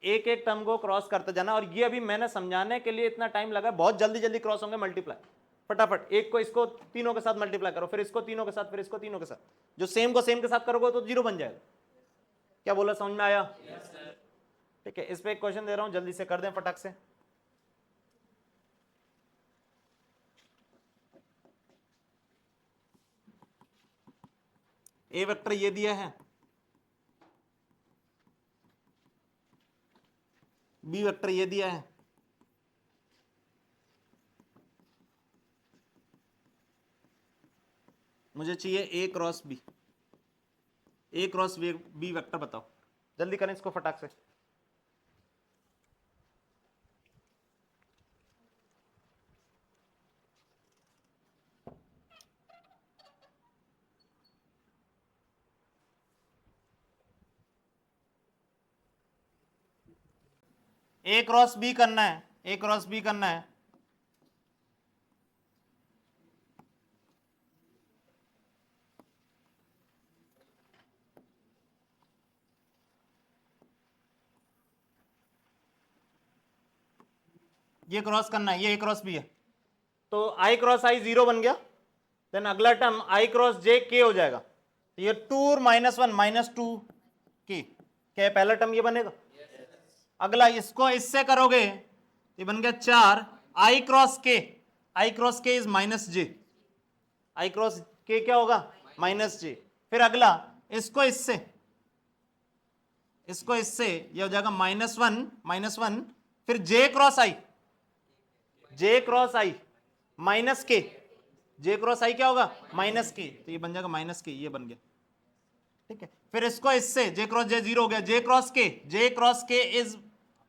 एक एक टर्म को क्रॉस करते जाना, और ये अभी मैंने समझाने के लिए इतना टाइम लगा, बहुत जल्दी जल्दी क्रॉस होंगे, मल्टीप्लाई फटाफट, एक को इसको तीनों के साथ मल्टीप्लाई करो, फिर इसको तीनों के साथ, फिर इसको तीनों के साथ, जो सेम को सेम के साथ करोगे तो जीरो बन जाएगा। क्या बोला, समझ में आया? ठीक है, इस पे एक क्वेश्चन दे रहा हूं, जल्दी से कर दें फटाक से। ए वेक्टर ये दिया है, बी वेक्टर ये दिया है, मुझे चाहिए ए क्रॉस बी, ए क्रॉस बी वेक्टर बताओ, जल्दी करें इसको फटाक से। ए क्रॉस बी करना है, ए क्रॉस बी करना है, ये क्रॉस करना है, ये ए क्रॉस बी है, तो आई क्रॉस आई जीरो बन गया, देन अगला टर्म आई क्रॉस जे के हो जाएगा, तो ये 2 और -1 -2 के, क्या पहला टर्म ये बनेगा? अगला इसको इससे करोगे, ये बन गया 4 आई cross K, I cross K is -j, I cross के क्या होगा? -j। फिर अगला इसको इससे, इसको इससे, ये हो जाएगा -1, फिर j क्रॉस आई, j क्रॉस आई माइनस के, j क्रॉस आई क्या होगा? -k, तो ये बन जाएगा -k, ये बन गया, ठीक है। फिर इसको इससे, j क्रॉस j जीरो हो गया, j cross k is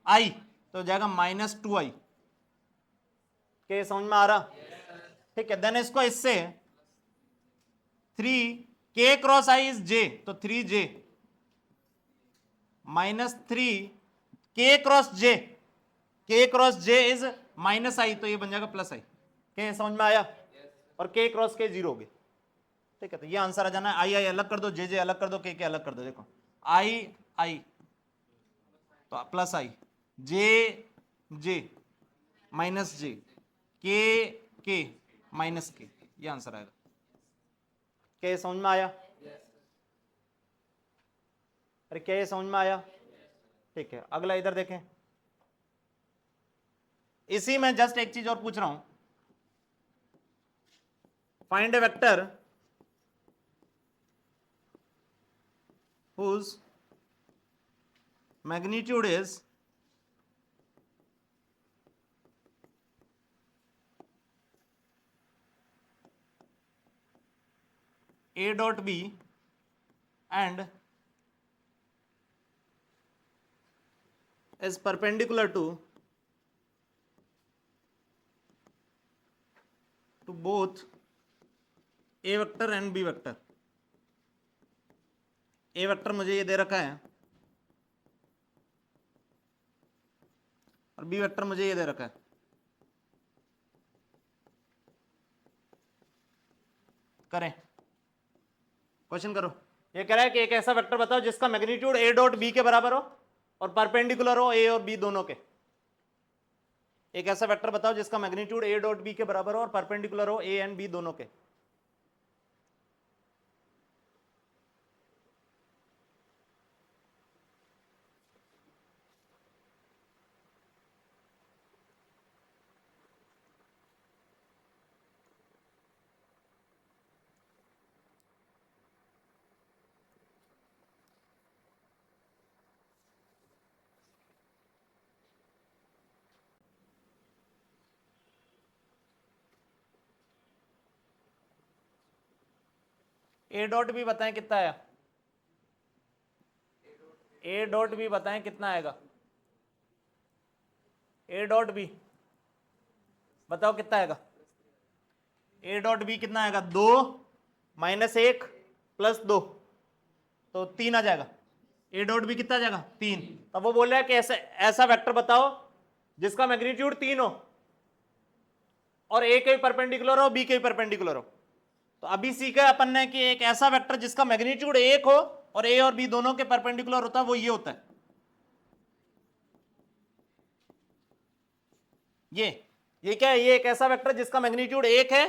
i, तो हो जाएगा -2i, के समझ में आ रहा? ठीक है, देन इसको इससे 3 k cross i is j, तो 3j -3 k cross j is -i, तो ये बन जाएगा +i, के समझ में आया? और k क्रॉस k जीरो हो गया, ठीक है। तो ये आंसर आ जाना है, आई अलग कर दो, जे अलग कर दो, के अलग कर दो, देखो आई तो +i, जे -j, के -k, ये आंसर आएगा। क्या समझ में आया? अरे क्या ये समझ में आया? ठीक है, अगला इधर देखें, इसी में जस्ट एक चीज और पूछ रहा हूं, find A vector whose magnitude is a dot b and is perpendicular to both a vector and b vector। A vector मुझे ये दे रखा है और बी वेक्टर मुझे ये दे रखा है, करें, क्वेश्चन करो। ये कह रहा है कि एक ऐसा वेक्टर बताओ जिसका मैग्नीट्यूड ए डॉट बी के बराबर हो और परपेंडिकुलर हो ए और बी दोनों के। एक ऐसा वेक्टर बताओ जिसका मैग्नीट्यूड ए डॉट बी के बराबर हो और परपेंडिकुलर हो ए एंड बी दोनों के। ए डॉट बी बताएं कितना आया, ए डॉट बी बताएं कितना आएगा, ए डॉट बी बताओ कितना आएगा, ए डॉट बी कितना आएगा? 2 -1 +2, तो 3 आ जाएगा। ए डॉट बी कितना आ जाएगा 3। तब वो बोल रहा है कि ऐसा ऐसा वेक्टर बताओ जिसका मैग्नीट्यूड 3 हो और ए के भी परपेंडिकुलर हो बी के भी परपेंडिकुलर हो। तो अभी सीखा अपन ने कि एक ऐसा वेक्टर जिसका मैग्नीट्यूड 1 हो और ए और बी दोनों के परपेंडिकुलर होता है, वो ये होता है, ये क्या है, ये एक ऐसा वेक्टर जिसका मैग्नीट्यूड 1 है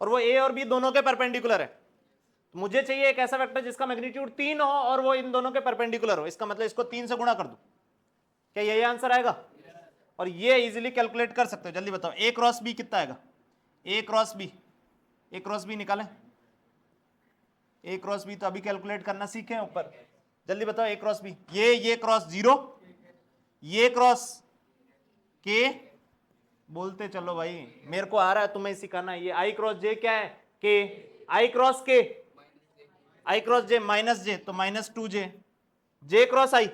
और वो ए और बी दोनों के परपेंडिकुलर है। तो मुझे चाहिए एक ऐसा वेक्टर जिसका मैग्नीट्यूड 3 हो और वो इन दोनों के परपेंडिकुलर हो। इसका मतलब इसको 3 से गुणा कर दो, क्या यही आंसर आएगा? और ये इजीली कैलकुलेट कर सकते हो। जल्दी बताओ ए क्रॉस बी कितना आएगा? ए क्रॉस बी निकालें। ए क्रॉस बी तो अभी कैलकुलेट करना सीखे हैं ऊपर। जल्दी बताओ ए क्रॉस बी। ये क्रॉस 0, ये क्रॉस के, बोलते चलो भाई, मेरे को आ रहा है, तुम्हें सिखाना है। ये आई क्रॉस जे क्या है? के। I cross K, I cross J minus जे, तो minus 2j। J cross I,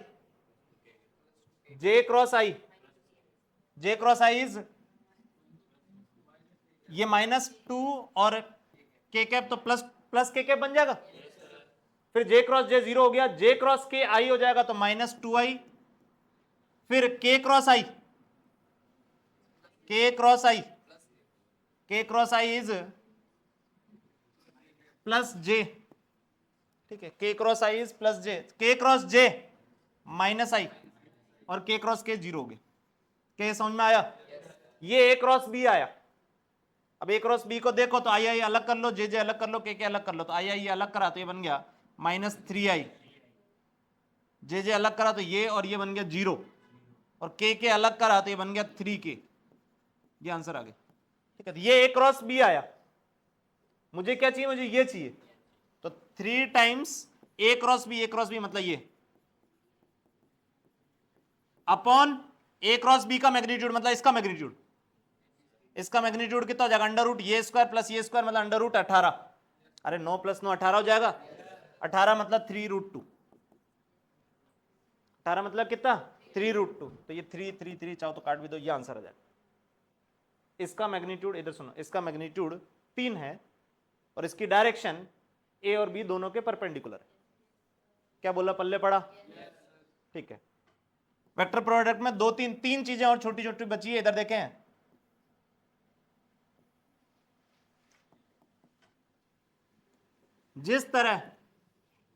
J cross I, J cross I is ये -2 और के कैप, तो प्लस के कैप बन जाएगा। फिर जे क्रॉस जे 0 हो गया, जे क्रॉस के आई हो जाएगा तो -2i। फिर के क्रॉस आई, के क्रॉस आई, के क्रॉस आई इज प्लस जे, ठीक है, के क्रॉस आई इज प्लस जे, के क्रॉस जे माइनस आई और के क्रॉस के 0 हो गए। के समझ में आया? ये ए क्रॉस बी आया। अब ए क्रॉस बी को देखो तो आई अलग कर लो, जे जे अलग कर लो, के अलग कर लो, तो आई अलग करा तो ये बन गया -3i। जे जे अलग करा तो ये और ये बन गया 0 और के अलग करा तो ये बन गया 3k। ये आंसर आ गया, ठीक है। ये ए क्रॉस बी आया। मुझे क्या चाहिए? मुझे ये चाहिए। तो 3 टाइम्स ए क्रॉस बी मतलब ये अपॉन ए क्रॉस बी का मैग्नीट्यूड मतलब इसका मैग्नीट्यूड, इसका मैग्नीट्यूड कितना हो जाएगा? अंडर रूट ये स्क्वायर प्लस ये स्क्वायर मतलब अंडर रूट 18। अरे 9 + 9 18 हो जाएगा। 18 मतलब 3√2। 18 मतलब कितना? 3√2। तो ये 3 3 3 चाहो तो काट भी दो, ये आंसर आ जाएगा। इसका मैग्नीट्यूड, इधर सुनो, इसका मैग्नीट्यूड 3 है और इसकी डायरेक्शन ए और बी दोनों के परपेंडिकुलर है। क्या बोला? पल्ले पड़ा? ठीक है। वेक्टर प्रोडक्ट में तीन चीजें और छोटी छोटी बची है, इधर देखें। जिस तरह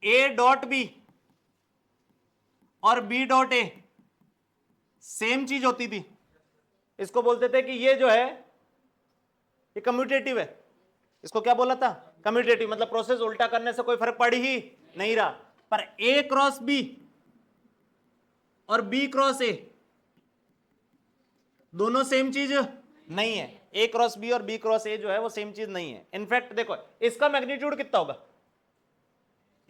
ए डॉट बी और बी डॉट ए सेम चीज होती थी, इसको बोलते थे कि ये जो है ये कम्यूटेटिव है। इसको क्या बोला था? कम्यूटेटिव। मतलब प्रोसेस उल्टा करने से कोई फर्क पड़ ही नहीं रहा। पर ए क्रॉस बी और बी क्रॉस ए दोनों सेम चीज नहीं है। ए क्रॉस बी और बी क्रॉस ए जो है वो सेम चीज नहीं है। इनफैक्ट देखो इसका मैग्नीट्यूड कितना होगा?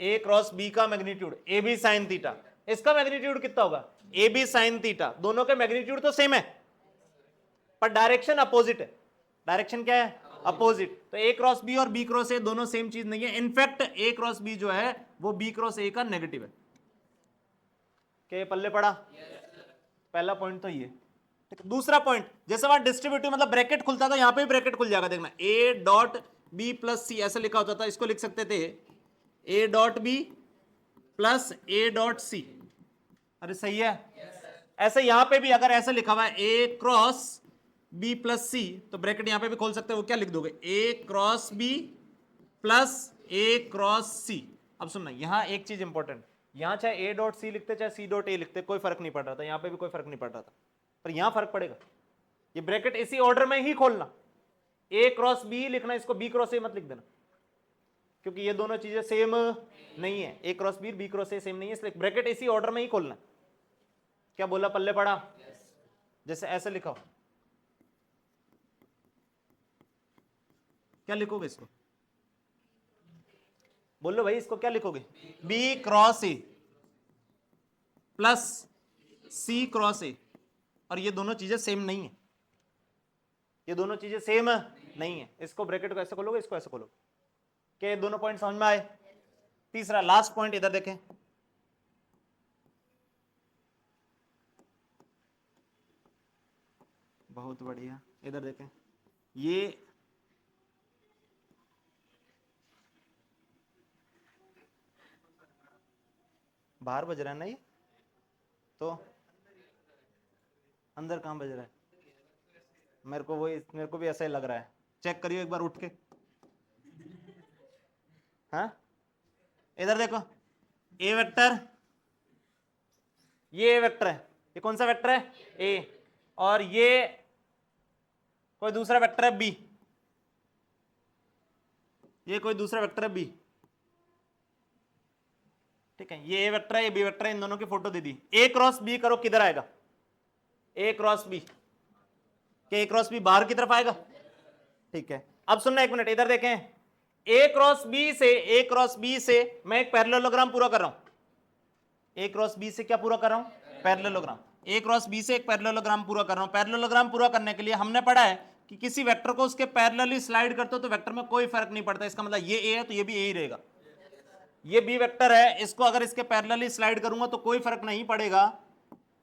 ए क्रॉस बी का magnitude A B sine theta, इसका मैग्नीट्यूड कितना होगा? A B sine theta. दोनों के मैग्नीट्यूड तो सेम है पर डायरेक्शन अपोजिट है। डायरेक्शन क्या है? अपोजिट। तो ए क्रॉस बी और बी क्रॉस ए दोनों सेम चीज नहीं है। इनफैक्ट ए क्रॉस बी जो है वो बी क्रॉस ए का नेगेटिव है। क्या पल्ले पड़ा? पहला पॉइंट तो ये, ठीक है। दूसरा पॉइंट, जैसे वहां डिस्ट्रीब्यूटिव मतलब ब्रैकेट खुलता था, यहां पे भी ब्रैकेट खुल जाएगा। देखना A dot B plus C ऐसा लिखा होता था, इसको लिख सकते थे A dot B plus A dot C. अरे सही है। ऐसे यहां पे भी अगर ऐसे लिखा हुआ है ए क्रॉस बी प्लस सी, तो ब्रैकेट यहां पे भी खोल सकते हो। वो क्या लिख दोगे? ए क्रॉस बी प्लस ए क्रॉस सी। अब सुनना, यहां एक चीज इंपॉर्टेंट, यहां चाहे ए डॉट सी लिखते चाहे सी डॉट ए लिखते कोई फर्क नहीं पड़ रहा था। यहां पे भी कोई फर्क नहीं पड़ रहा था, पर यहां फर्क पड़ेगा। ये ब्रैकेट इसी ऑर्डर में ही खोलना, ए क्रॉस बी लिखना, इसको बी क्रॉस ए मत लिख देना, क्योंकि ये दोनों चीजें सेम नहीं है। A cross B cross A same नहीं है, इसलिए ब्रैकेट इसी ऑर्डर में ही खोलना। क्या बोला? पल्ले पड़ा? जैसे ऐसे लिखा हो, क्या लिखोगे इसको? बोलो भाई, इसको क्या लिखोगे? B cross A plus C cross A. और ये दोनों चीजें सेम नहीं है, ये दोनों चीजें सेम नहीं है। इसको ब्रैकेट को ऐसे खोलोगे, इसको ऐसे खोलोगे। क्या ये दोनों पॉइंट समझ में आए? तीसरा लास्ट पॉइंट इधर देखें। बहुत बढ़िया, इधर देखें। ये बाहर बज रहा है ना ये, तो अंदर कहाँ बज रहा है? मेरे को भी ऐसा ही लग रहा है। चेक करिए एक बार उठ के। हाँ, इधर देखो, ए वेक्टर, ये ए वेक्टर है, ये कौन सा वेक्टर है? ए, और ये कोई दूसरा वेक्टर है बी, ये कोई दूसरा वेक्टर है बी, ठीक है। ये ए वेक्टर है, ये बी वेक्टर है, इन दोनों की फोटो दे दी। ए क्रॉस बी करो, किधर आएगा? ए क्रॉस बी, क्या ए क्रॉस बी बाहर की तरफ आएगा? ठीक है। अब सुनना एक मिनट, इधर देखें, ए क्रॉस बी से मैं एक पैरेललोग्राम पूरा कर रहा हूं। ए क्रॉस बी से क्या पूरा कर रहा हूं? पैरेललोग्राम। ए क्रॉस बी से एक पैरेललोग्राम पूरा कर रहा हूं। पैरेललोग्राम पूरा करने के लिए हमने पढ़ा है कि किसी वेक्टर को उसके पैरेलली स्लाइड करते हो तो वेक्टर में कोई फर्क नहीं पड़ता। इसका मतलब ये ए है तो ये भी ए ही रहेगा। ये बी वेक्टर है, इसको अगर इसके पैरेलली स्लाइड करूंगा तो कोई फर्क नहीं पड़ेगा।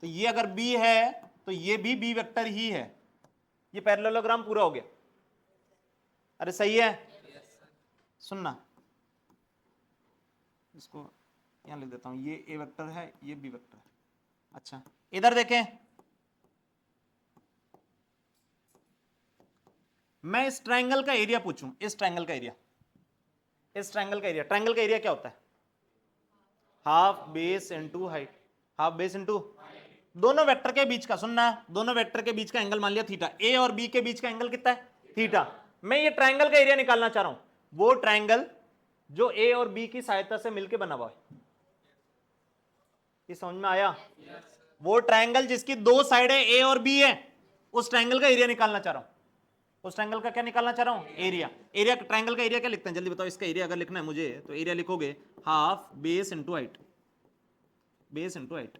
तो ये अगर बी है तो ये भी बी वेक्टर ही है। ये पैरेललोग्राम पूरा हो गया। अरे सही है? सुनना, इसको यहां लिख देता हूं, ये ए वेक्टर है, ये बी वेक्टर है। अच्छा, इधर देखें, मैं इस ट्रायंगल का एरिया पूछूं, इस ट्रायंगल का एरिया, इस ट्रायंगल का एरिया, ट्रायंगल का एरिया क्या होता है? Half base into height, half base into दोनों वेक्टर के बीच का, सुनना, दोनों वेक्टर के बीच का एंगल मान लिया थीटा। ए और बी के बीच का एंगल कितना है? थीटा। मैं ये ट्रायंगल का एरिया निकालना चाह रहा हूं, वो ट्रायंगल जो ए और बी की सहायता से मिलकर बना हुआ है। ये समझ में आया? वो ट्रायंगल जिसकी दो साइड है ए और बी है, उस ट्रायंगल का एरिया निकालना चाह रहा हूं। उस ट्रायंगल का क्या निकालना चाह रहा हूं? एरिया। एरिया, ट्रायंगल का एरिया क्या लिखते हैं जल्दी बताओ? इसका एरिया अगर लिखना है मुझे तो एरिया लिखोगे half base into height, base into height.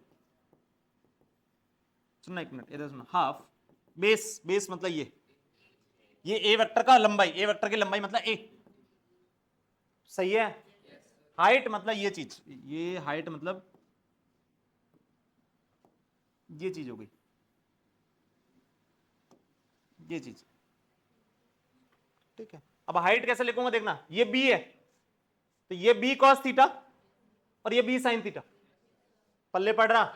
सुनना एक मिनट, इधर सुनना, हाफ बेस, बेस मतलब ये ए वेक्टर का लंबाई, ए वेक्टर की लंबाई मतलब ए, सही है? हाइट मतलब ये चीज, ये हाइट मतलब ये चीज हो गई, ये चीज, ठीक है। अब हाइट कैसे लिखूंगा देखना, ये बी है तो ये बी कॉस थीटा और ये बी साइन थीटा, पल्ले पड़ रहा।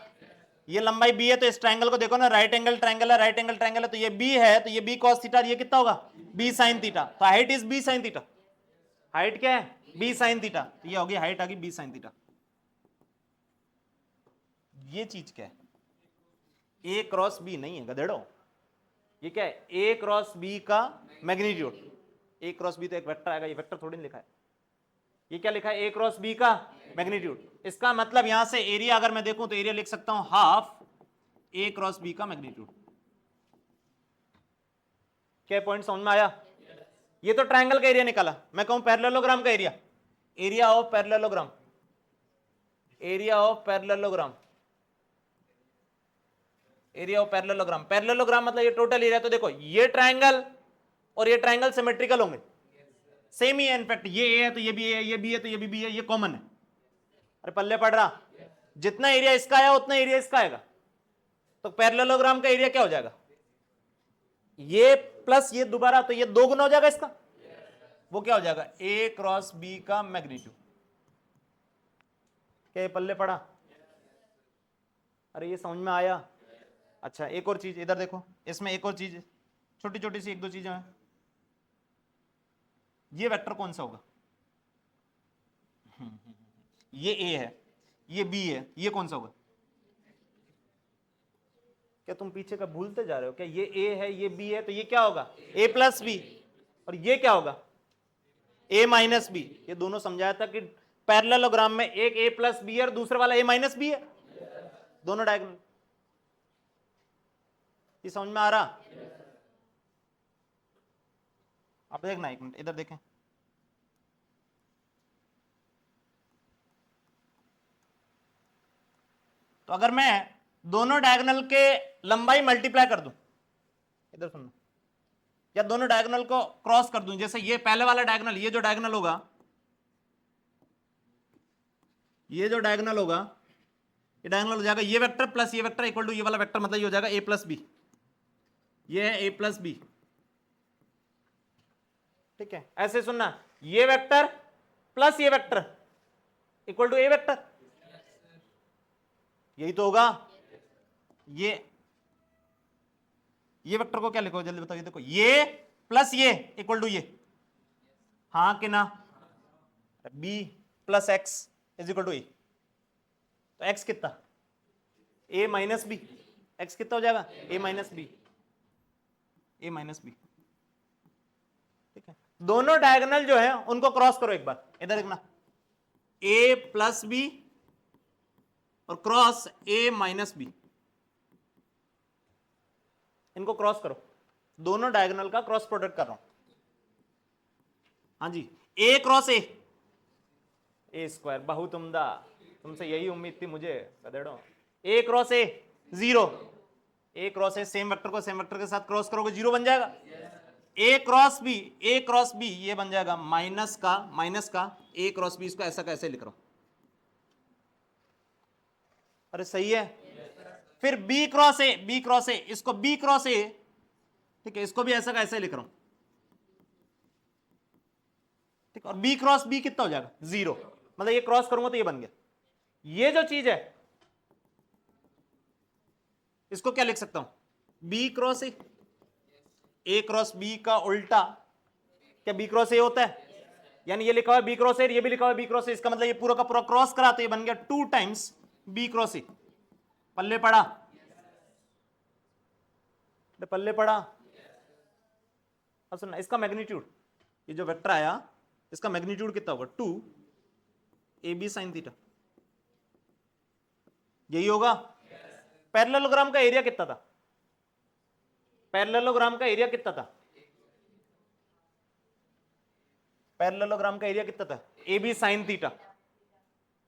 ये लंबाई बी है तो इस ट्रायंगल को देखो ना, राइट एंगल ट्रायंगल है, राइट एंगल ट्रायंगल है, तो ये बी है तो ये बी कॉस थीटा, ये कितना होगा? B sine theta. तो height is B sine theta. Height क्या है? B sine theta. तो ये होगी हाइट, आ गई बी साइन थीटा। ये चीज क्या है? ए क्रॉस बी नहीं है गधेड़ो, ये क्या है? ए क्रॉस बी का मैग्नीट्यूड। ए क्रॉस बी तो एक वेक्टर आएगा, ये वेक्टर थोड़ी नहीं लिखा है, ये क्या लिखा है? ए क्रॉस बी का मैग्नीट्यूड। इसका मतलब यहां से एरिया अगर मैं देखूं तो एरिया लिख सकता हूं हाफ ए क्रॉस बी का मैग्नीट्यूड। क्या पॉइंट समझ में आया? ये तो ट्रायंगल का एरिया निकाला। मैं कहूं पैरेललोग्राम का area, area of parallelogram, area of parallelogram, area of parallelogram. Parallelogram मतलब ये टोटल एरिया। तो देखो ये ट्रायंगल और ये ट्रायंगल सिमेट्रिकल होंगे, सेम ही है इनफैक्ट, ये ए है तो ये भी ए है, ये बी है तो ये भी बी है, ये कॉमन है। अरे पल्ले पड़ रहा, जितना एरिया इसका आया उतना एरिया इसका आएगा। तो पैरेललोग्राम का एरिया क्या हो जाएगा? ये प्लस ये दोबारा, तो ये दो गुना हो जाएगा इसका। वो क्या हो जाएगा? ए क्रॉस बी का मैग्नीट्यूड। क्या ये पल्ले पड़ा? अरे ये समझ में आया? अच्छा, एक और चीज इधर देखो, इसमें एक और चीज, छोटी छोटी सी एक दो चीजें हैं। ये वेक्टर कौन सा होगा? ये ए है, ये बी है, ये कौन सा होगा? क्या तुम पीछे का भूलते जा रहे हो क्या? ये ए है, ये बी है, तो ये क्या होगा? ए प्लस बी। और ये क्या होगा? ए माइनस बी। ये दोनों समझाया था कि पैरेललोग्राम में एक ए प्लस बी है और दूसरा वाला ए माइनस बी है, दोनों डायगोनल। ये समझ में आ रहा? आप देखना एक मिनट, इधर देखें, तो अगर मैं दोनों डायगोनल के लंबाई मल्टीप्लाई कर दूं, इधर सुनना, या दोनों डायगोनल को क्रॉस कर दूं, जैसे ये पहले वाला डायगोनल, ये जो डायगोनल होगा, ये जो डायगोनल होगा, ये डायगोनल हो जाएगा ये वेक्टर प्लस ये वेक्टर इक्वल टू ये वाला वेक्टर, मतलब ये हो जाएगा ए प्लस बी। ये है ए प्लस बी, ठीक है। ऐसे सुनना, ये वेक्टर प्लस ये vector equal to A vector. यही तो होगा। ये वेक्टर को क्या लिखो जल्दी बताओ, ये देखो, ये प्लस ये इक्वल टू ये, हाँ कि ना? B plus X is equal to A, तो एक्स कितना, ए माइनस बी, एक्स कितना हो जाएगा, ए माइनस बी, ए माइनस बी। ठीक है, दोनों डायगोनल जो है उनको क्रॉस करो एक बार, इधर देखना, ए प्लस बी और क्रॉस ए माइनस बी, इनको क्रॉस करो, दोनों डायगोनल का क्रॉस प्रोडक्ट कर रहा हूं। हाँ जी, ए क्रॉस ए स्क्वायर, बहुत उम्दा, तुमसे यही उम्मीद थी मुझे गधेड़ो। A cross A zero, A cross A same vector को सेम वेक्टर के साथ क्रॉस करोगे जीरो बन जाएगा। ए क्रॉस बी ये बन जाएगा माइनस का ए क्रॉस बी, इसको ऐसा कैसे लिख रहा हूं, अरे सही है। फिर बी क्रॉस ए, इसको बी क्रॉस ए, ठीक है, इसको भी ऐसा कैसे लिख रहा हूं, ठीक, और बी क्रॉस बी कितना हो जाएगा, जीरो, मतलब ये क्रॉस करूंगा तो ये बन गया। ये जो चीज है इसको क्या लिख सकता हूं, B cross A cross B का उल्टा, क्या बी क्रॉस ए होता है, यानी ये लिखा हुआ है बी क्रॉस ए, ये भी लिखा हुआ है बी क्रॉस ए, इसका मतलब ये पूरा का पूरा क्रॉस करा तो ये बन गया 2 टाइम्स बी क्रॉस ए। पल्ले पड़ा, पल्ले पड़ा। अब सुनना, इसका मैग्नीट्यूड, ये जो वेक्टर आया इसका मैग्नीट्यूड कितना होगा, 2 ए बी साइन थीटा, यही होगा। पैरेललोग्राम का एरिया कितना था, पैरेललोग्राम का एरिया कितना था, पैरेललोग्राम का एरिया कितना था, A B sine theta,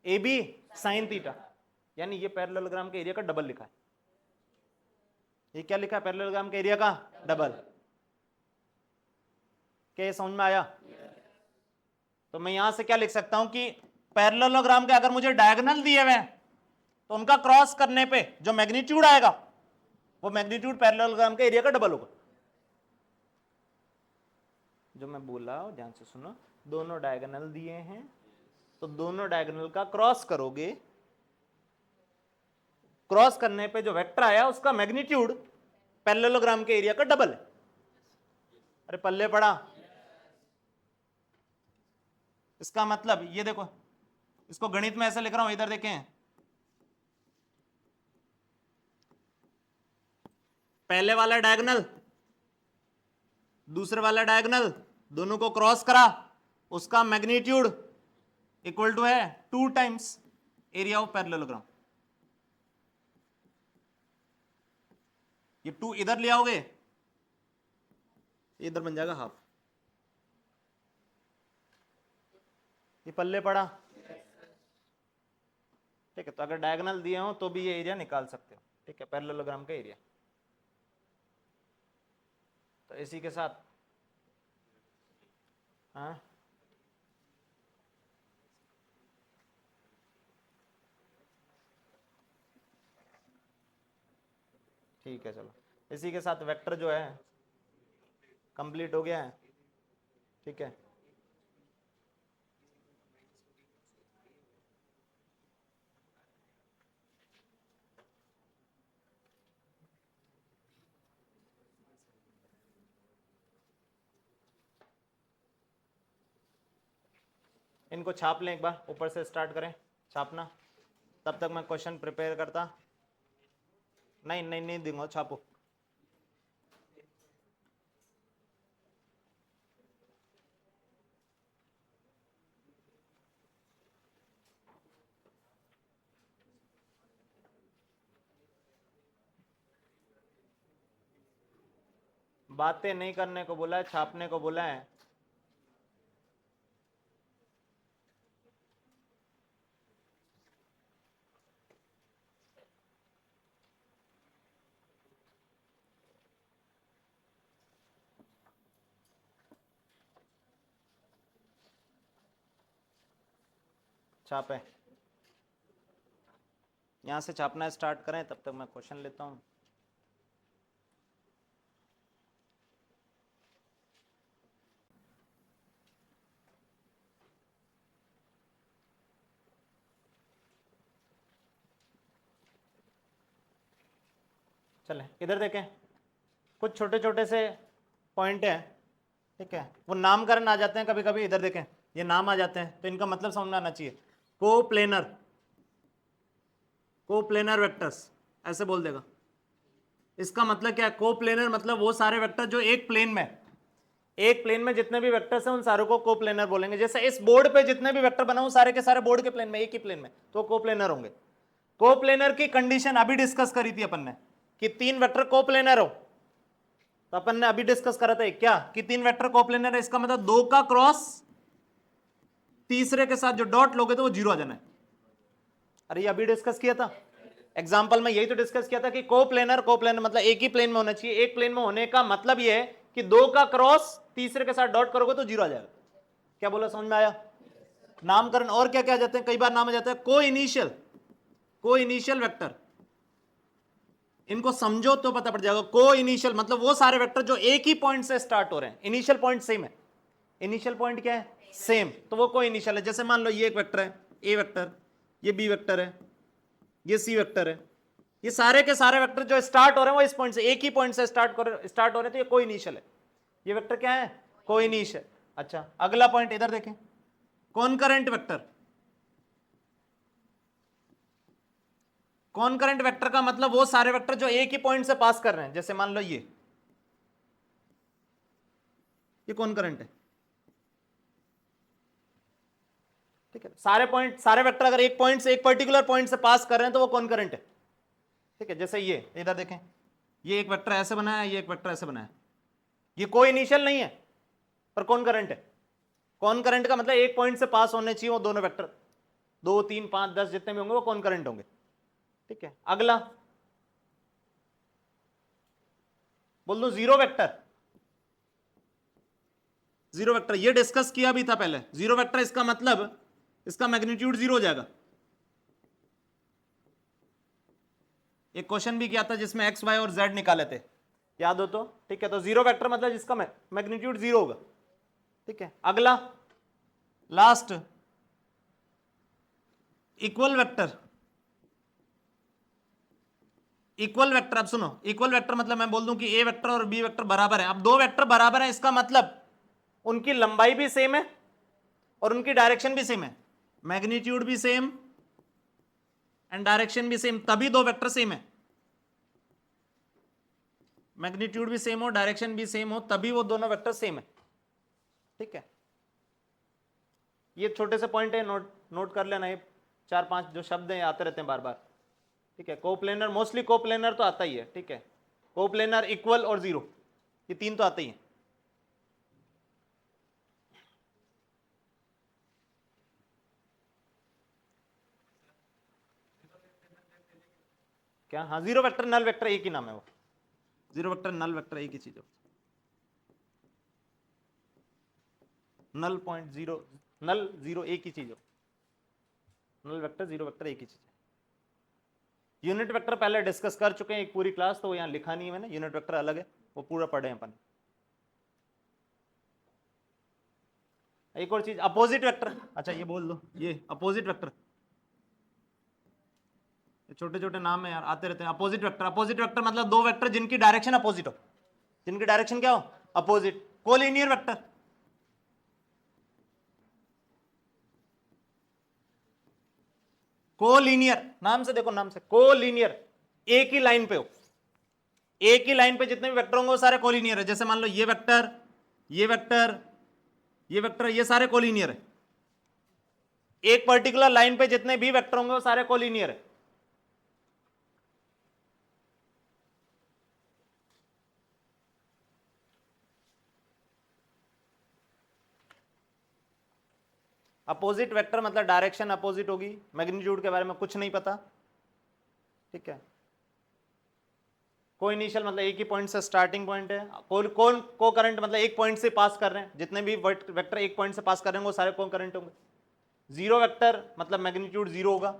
A B sine theta, यानी ये पैरेललोग्राम के एरिया का डबल लिखा है। ये क्या लिखा है, पैरेललोग्राम के एरिया का डबल। क्या ये समझ में आया? तो मैं यहां से क्या लिख सकता हूं कि पैरेललोग्राम के अगर मुझे डायगोनल दिए हुए हैं तो उनका क्रॉस करने पे जो मैग्नीट्यूड आएगा वो मैग्नीट्यूड पैरेललोग्राम के एरिया का डबल होगा। जो मैं बोला ध्यान से सुनो, दोनों डायगोनल दिए हैं तो दोनों डायगोनल का क्रॉस करोगे, क्रॉस करने पे जो वेक्टर आया उसका मैग्नीट्यूड पैरेललोग्राम के एरिया का डबल है। अरे पल्ले पड़ा। इसका मतलब ये देखो, इसको गणित में ऐसा लिख रहा हूं, इधर देखें, पहले वाला डायगोनल दूसरे वाला डायगोनल दोनों को क्रॉस करा, उसका मैग्नीट्यूड इक्वल टू है 2 टाइम्स एरिया ऑफ पैरेललोग्राम। ये 2 इधर ले आओगे, इधर बन जाएगा हाफ, ये पल्ले पड़ा। ठीक है, तो अगर डायगोनल दिए हो तो भी ये एरिया निकाल सकते हो। ठीक है, पैरेललोग्राम का एरिया। तो इसी के साथ हाँ, ठीक है, चलो इसी के साथ वेक्टर जो है कंप्लीट हो गया है। ठीक है, इनको छाप लें एक बार, ऊपर से स्टार्ट करें छापना, तब तक मैं क्वेश्चन प्रिपेयर करता। नहीं नहीं नहीं दूंगा, छापो। बातें नहीं करने को बोला है, छापने को बोला है। छापे, यहां से छापना स्टार्ट करें, तब तक मैं क्वेश्चन लेता हूं। चलें इधर देखें, कुछ छोटे छोटे से पॉइंट हैं, ठीक है, वो नामकरण आ जाते हैं कभी कभी, इधर देखें ये नाम आ जाते हैं तो इनका मतलब समझ में आना चाहिए। कोप्लेनर वेक्टर्स ऐसे बोल देगा। इसका मतलब क्या है? कोप्लेनर मतलब वो सारे वेक्टर जो एक प्लेन में जितने भी वेक्टर्स हैं उन सारों को कोप्लेनर बोलेंगे। जैसे इस बोर्ड पे जितने भी वेक्टर बनाऊं सारे के सारे बोर्ड के प्लेन में, एक ही प्लेन में, तो कोप्लेनर होंगे। कोप्लेनर की कंडीशन अभी डिस्कस करी थी अपन ने कि 3 वेक्टर कोप्लेनर हो, तो अपन ने अभी डिस्कस करा था क्या कि 3 वेक्टर कोप्लेनर है, इसका मतलब 2 का क्रॉस तीसरे के साथ जो डॉट लोगे तो वो 0 आ जाना है। अरे ये अभी डिस्कस किया था एग्जाम्पल में, यही तो डिस्कस किया था कि कोप्लेनर मतलब एक ही प्लेन में होना चाहिए। एक प्लेन में होने का मतलब ये है कि 2 का क्रॉस तीसरे के साथ डॉट करोगे तो 0 आ जाएगा। क्या बोला, समझ में आया? नामकरण और क्या क्या आ जाते हैं, कई बार नाम आ जाता है को इनिशियल वेक्टर, इनको समझो तो पता पड़ जाएगा। को इनिशियल मतलब वो सारे वेक्टर जो एक ही पॉइंट से स्टार्ट हो रहे हैं, इनिशियल पॉइंट सेम है। इनिशियल पॉइंट क्या है? सेम, तो वो को इनिशियल है। जैसे मान लो ये एक वेक्टर है ए वेक्टर, ये बी वेक्टर है, ये सी वेक्टर है, ये सारे के सारे वेक्टर जो स्टार्ट हो रहे हैं वो इस पॉइंट से, एक ही पॉइंट से स्टार्ट हो रहे हैं, तो ये को इनिशियल है। ये वेक्टर क्या है? को इनिशियल। अच्छा, अगला पॉइंट इधर देखें, कॉनकरेंट वेक्टर। कॉनकरेंट वेक्टर का मतलब वो सारे वेक्टर जो एक ही पॉइंट से पास कर रहे हैं। जैसे मान लो ये कॉनकरेंट है, ठीक है। सारे वेक्टर अगर एक पॉइंट से, एक पर्टिकुलर पॉइंट से पास कर रहे हैं तो वो कॉनकरेंट है, ठीक है। जैसे ये इधर देखें, ये एक वेक्टर ऐसे बनाया है, ये एक वेक्टर ऐसे बनाया है, ये कोई इनिशियल नहीं है पर कॉनकरेंट है। कॉनकरेंट का मतलब एक पॉइंट से पास होने चाहिए वो दोनों वेक्टर, 2 3 5 10 जितने भी होंगे वो कॉनकरेंट होंगे, ठीक है। अगला बोल दो जीरो वेक्टर। जीरो वेक्टर ये डिस्कस किया भी था पहले। जीरो वेक्टर इसका मतलब इसका मैग्नीट्यूड 0 हो जाएगा। एक क्वेश्चन भी किया था जिसमें एक्स वाई और जेड निकाले थे, याद हो तो, ठीक है। तो जीरो वेक्टर मतलब जिसका मैग्नीट्यूड 0 होगा, ठीक है। अगला last equal vector. Equal vector, अब सुनो, इक्वल वेक्टर मतलब मैं बोल दूं कि ए वेक्टर और बी वेक्टर बराबर है। अब 2 वेक्टर बराबर है, इसका मतलब उनकी लंबाई भी सेम है और उनकी डायरेक्शन भी सेम है, मैग्नीट्यूड भी सेम एंड डायरेक्शन भी सेम, तभी 2 वेक्टर सेम है। मैग्नीट्यूड भी सेम हो, डायरेक्शन भी सेम हो, तभी वो दोनों वेक्टर सेम है, ठीक है। ये छोटे से पॉइंट है, नोट कर लेना। ये 4 5 जो शब्द हैं आते रहते हैं बार बार, ठीक है। कोप्लेनर, मोस्टली कोप्लेनर तो आता ही है, ठीक है। कोप्लेनर, इक्वल और जीरो, ये 3 तो आते ही हैं। क्या? हाँ, जीरो वेक्टर नल वेक्टर एक ही नाम है वो। जीरो वेक्टर नल वेक्टर एक ही चीज है। नल पॉइंट जीरो, नल जीरो एक ही चीज है। नल वेक्टर जीरो वेक्टर एक ही चीज है। यूनिट वेक्टर पहले डिस्कस कर चुके हैं एक पूरी क्लास, तो यहाँ लिखा नहीं है मैंने, यूनिट वेक्टर अलग है, वो पूरा पढ़े हैं अपन। एक और चीज, अपोजिट वेक्टर। अच्छा ये बोल दो, ये अपोजिट वेक्टर, छोटे छोटे नाम है यार, आते रहते हैं। अपोजिट वेक्टर, अपोजिट वेक्टर मतलब 2 वेक्टर जिनकी डायरेक्शन अपोजिट हो। जिनकी डायरेक्शन क्या हो? अपोजिट। कोलिनियर वेक्टर, कोलिनियर नाम से देखो, नाम से कोलिनियर, एक ही लाइन पे हो, एक ही लाइन पे जितने भी वेक्टर होंगे वो सारे कोलिनियर है। जैसे मान लो ये वेक्टर, ये वेक्टर, ये वेक्टर, ये सारे कोलिनियर है। एक पर्टिकुलर लाइन पे जितने भी वेक्टर होंगे वो सारे कोलिनियर है। अपोजिट वेक्टर मतलब डायरेक्शन अपोजिट होगी, मैग्नीट्यूड के बारे में कुछ नहीं पता, ठीक है। को इनिशियल मतलब एक ही पॉइंट से स्टार्टिंग पॉइंट है। कौन को करंट मतलब एक पॉइंट से पास कर रहे हैं, जितने भी वेक्टर एक पॉइंट से पास कर रहे हैं वो सारे को करंट होंगे। जीरो वेक्टर मतलब मैग्नीट्यूड 0 होगा।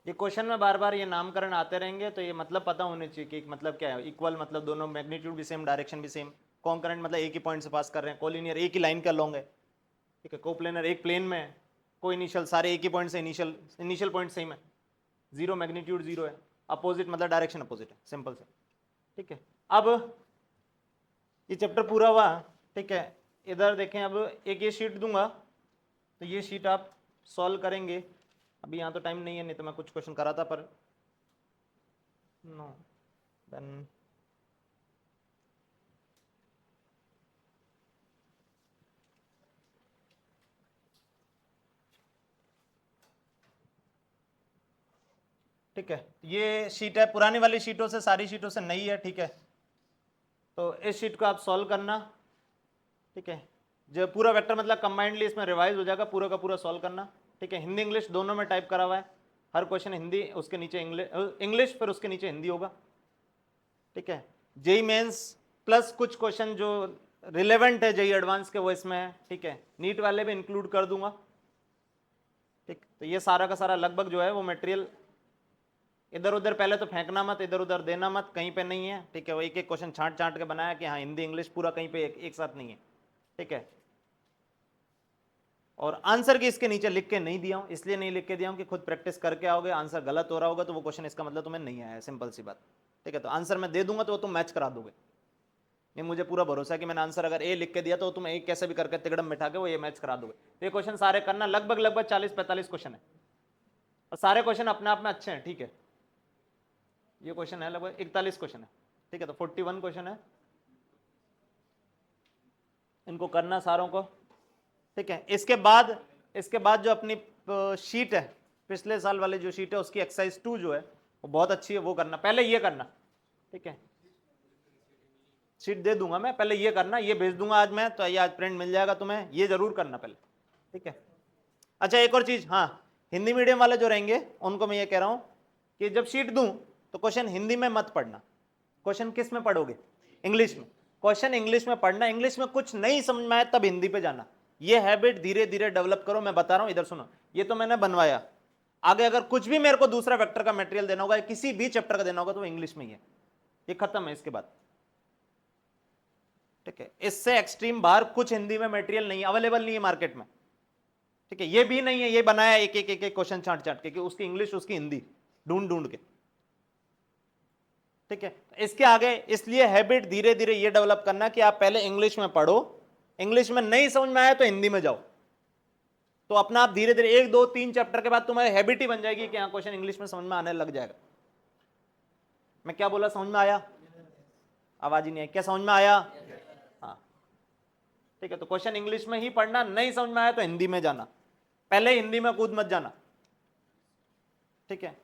ये क्वेश्चन में बार बार ये नामकरण आते रहेंगे, तो ये मतलब पता होने चाहिए कि मतलब क्या है। इक्वल मतलब दोनों मैग्नीट्यूड भी सेम, डायरेक्शन भी सेम। कॉन्करेंट मतलब एक ही पॉइंट से पास कर रहे हैं। कोलिनियर एक ही लाइन का लॉन्ग है, ठीक है। कोप्लेनर एक प्लेन में है। को इनिशियल सारे एक ही पॉइंट से, इनिशियल पॉइंट सेम है, जीरो मैग्नीट्यूड जीरो है। अपोजिट मतलब डायरेक्शन अपोजिट है, सिंपल से, ठीक है। अब ये चैप्टर पूरा हुआ, ठीक है। इधर देखें, अब एक ये शीट दूंगा, तो ये शीट आप सॉल्व करेंगे। अभी यहाँ तो टाइम नहीं है, नहीं तो मैं कुछ क्वेश्चन करा था, पर नो देन ठीक है। ये शीट है, पुरानी वाली शीटों से, सारी शीटों से नई है, ठीक है। तो इस शीट को आप सॉल्व करना, ठीक है। जो पूरा वेक्टर मतलब कंबाइंडली इसमें रिवाइज हो जाएगा, पूरा का पूरा सॉल्व करना, ठीक है। हिंदी इंग्लिश दोनों में टाइप करा हुआ है। हर क्वेश्चन हिंदी, उसके नीचे इंग्लिश फिर उसके नीचे हिंदी होगा, ठीक है। जेई मेंस प्लस कुछ क्वेश्चन जो रिलेवेंट है जेई एडवांस के, वो इसमें है, ठीक है। नीट वाले भी इंक्लूड कर दूंगा, ठीक। तो ये सारा का सारा लगभग जो है वो मटेरियल, इधर उधर पहले तो फेंकना मत, इधर उधर देना मत, कहीं पे नहीं है, ठीक है। वो एक एक क्वेश्चन छांट छांट के बनाया कि हाँ हिंदी इंग्लिश पूरा कहीं पे एक साथ नहीं है, ठीक है। और आंसर की इसके नीचे लिख के नहीं दिया हूं, इसलिए नहीं लिख के दिया हूं कि खुद प्रैक्टिस करके आओगे, आंसर गलत हो रहा होगा तो वो क्वेश्चन इसका मतलब तुम्हें नहीं आया है, सिंपल सी बात, ठीक है। तो आंसर मैं दे दूंगा तो वो तुम मैच करा दोगे। ये मुझे पूरा भरोसा है कि मैंने आंसर अगर ए लिख के दिया तो तुम एक कैसे भी करके तिगड़म बिठा के वो ये मैच करा दोगे। तो ये क्वेश्चन सारे करना, लगभग 40-45 क्वेश्चन है, और सारे क्वेश्चन अपने आप में अच्छे हैं, ठीक है। ये क्वेश्चन है लगभग 41 क्वेश्चन है, ठीक है। तो 41 क्वेश्चन है, इनको करना सारों को, ठीक है। इसके बाद जो अपनी शीट है, पिछले साल वाली जो शीट है उसकी एक्सरसाइज 2 जो है वो बहुत अच्छी है, वो करना। पहले ये करना, ठीक है। शीट दे दूंगा मैं, पहले ये करना, ये भेज दूंगा आज मैं, तो ये आज प्रिंट मिल जाएगा तुम्हें, ये जरूर करना पहले, ठीक है। अच्छा एक और चीज, हाँ, हिंदी मीडियम वाले जो रहेंगे उनको मैं ये कह रहा हूं कि जब शीट दूं तो क्वेश्चन हिंदी में मत पढ़ना। क्वेश्चन किस में पढ़ोगे? इंग्लिश में। क्वेश्चन इंग्लिश में पढ़ना, इंग्लिश में कुछ नहीं समझ में आए तब हिंदी पे जाना। ये हैबिट धीरे धीरे डेवलप करो, मैं बता रहा हूं, इधर सुनो। ये तो मैंने बनवाया, आगे अगर कुछ भी मेरे को दूसरा वेक्टर का मटेरियल देना होगा, किसी भी चैप्टर का देना होगा, तो वो इंग्लिश में ही है, ये खत्म है इसके बाद, ठीक है। इससे एक्सट्रीम बाहर कुछ हिंदी में मटेरियल नहीं, अवेलेबल नहीं है मार्केट में, ठीक है। ये भी नहीं है, ये बनाया एक एक क्वेश्चन छांट छांट के, उसकी इंग्लिश उसकी हिंदी ढूंढ ढूंढ के, ठीक है। इसके आगे इसलिए हैबिट धीरे धीरे ये डेवलप करना कि आप पहले इंग्लिश में पढ़ो, इंग्लिश में नहीं समझ में आया तो हिंदी में जाओ, तो अपना आप धीरे धीरे 1 2 3 चैप्टर के बाद तुम्हारी हैबिट ही बन जाएगी कि हाँ क्वेश्चन इंग्लिश में समझ में आने लग जाएगा। मैं क्या बोला, समझ में आया? आवाज ही नहीं आई, क्या समझ में आया? हाँ, ठीक है। तो क्वेश्चन इंग्लिश में ही पढ़ना, नहीं समझ में आया तो हिंदी में जाना, पहले हिंदी में कूद मत जाना, ठीक है।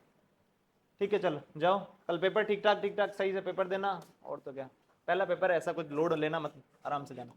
ठीक है, चलो जाओ, कल पेपर ठीक ठाक सही से पेपर देना, और तो क्या, पहला पेपर है, ऐसा कुछ लोड लेना मत, आराम से जाना।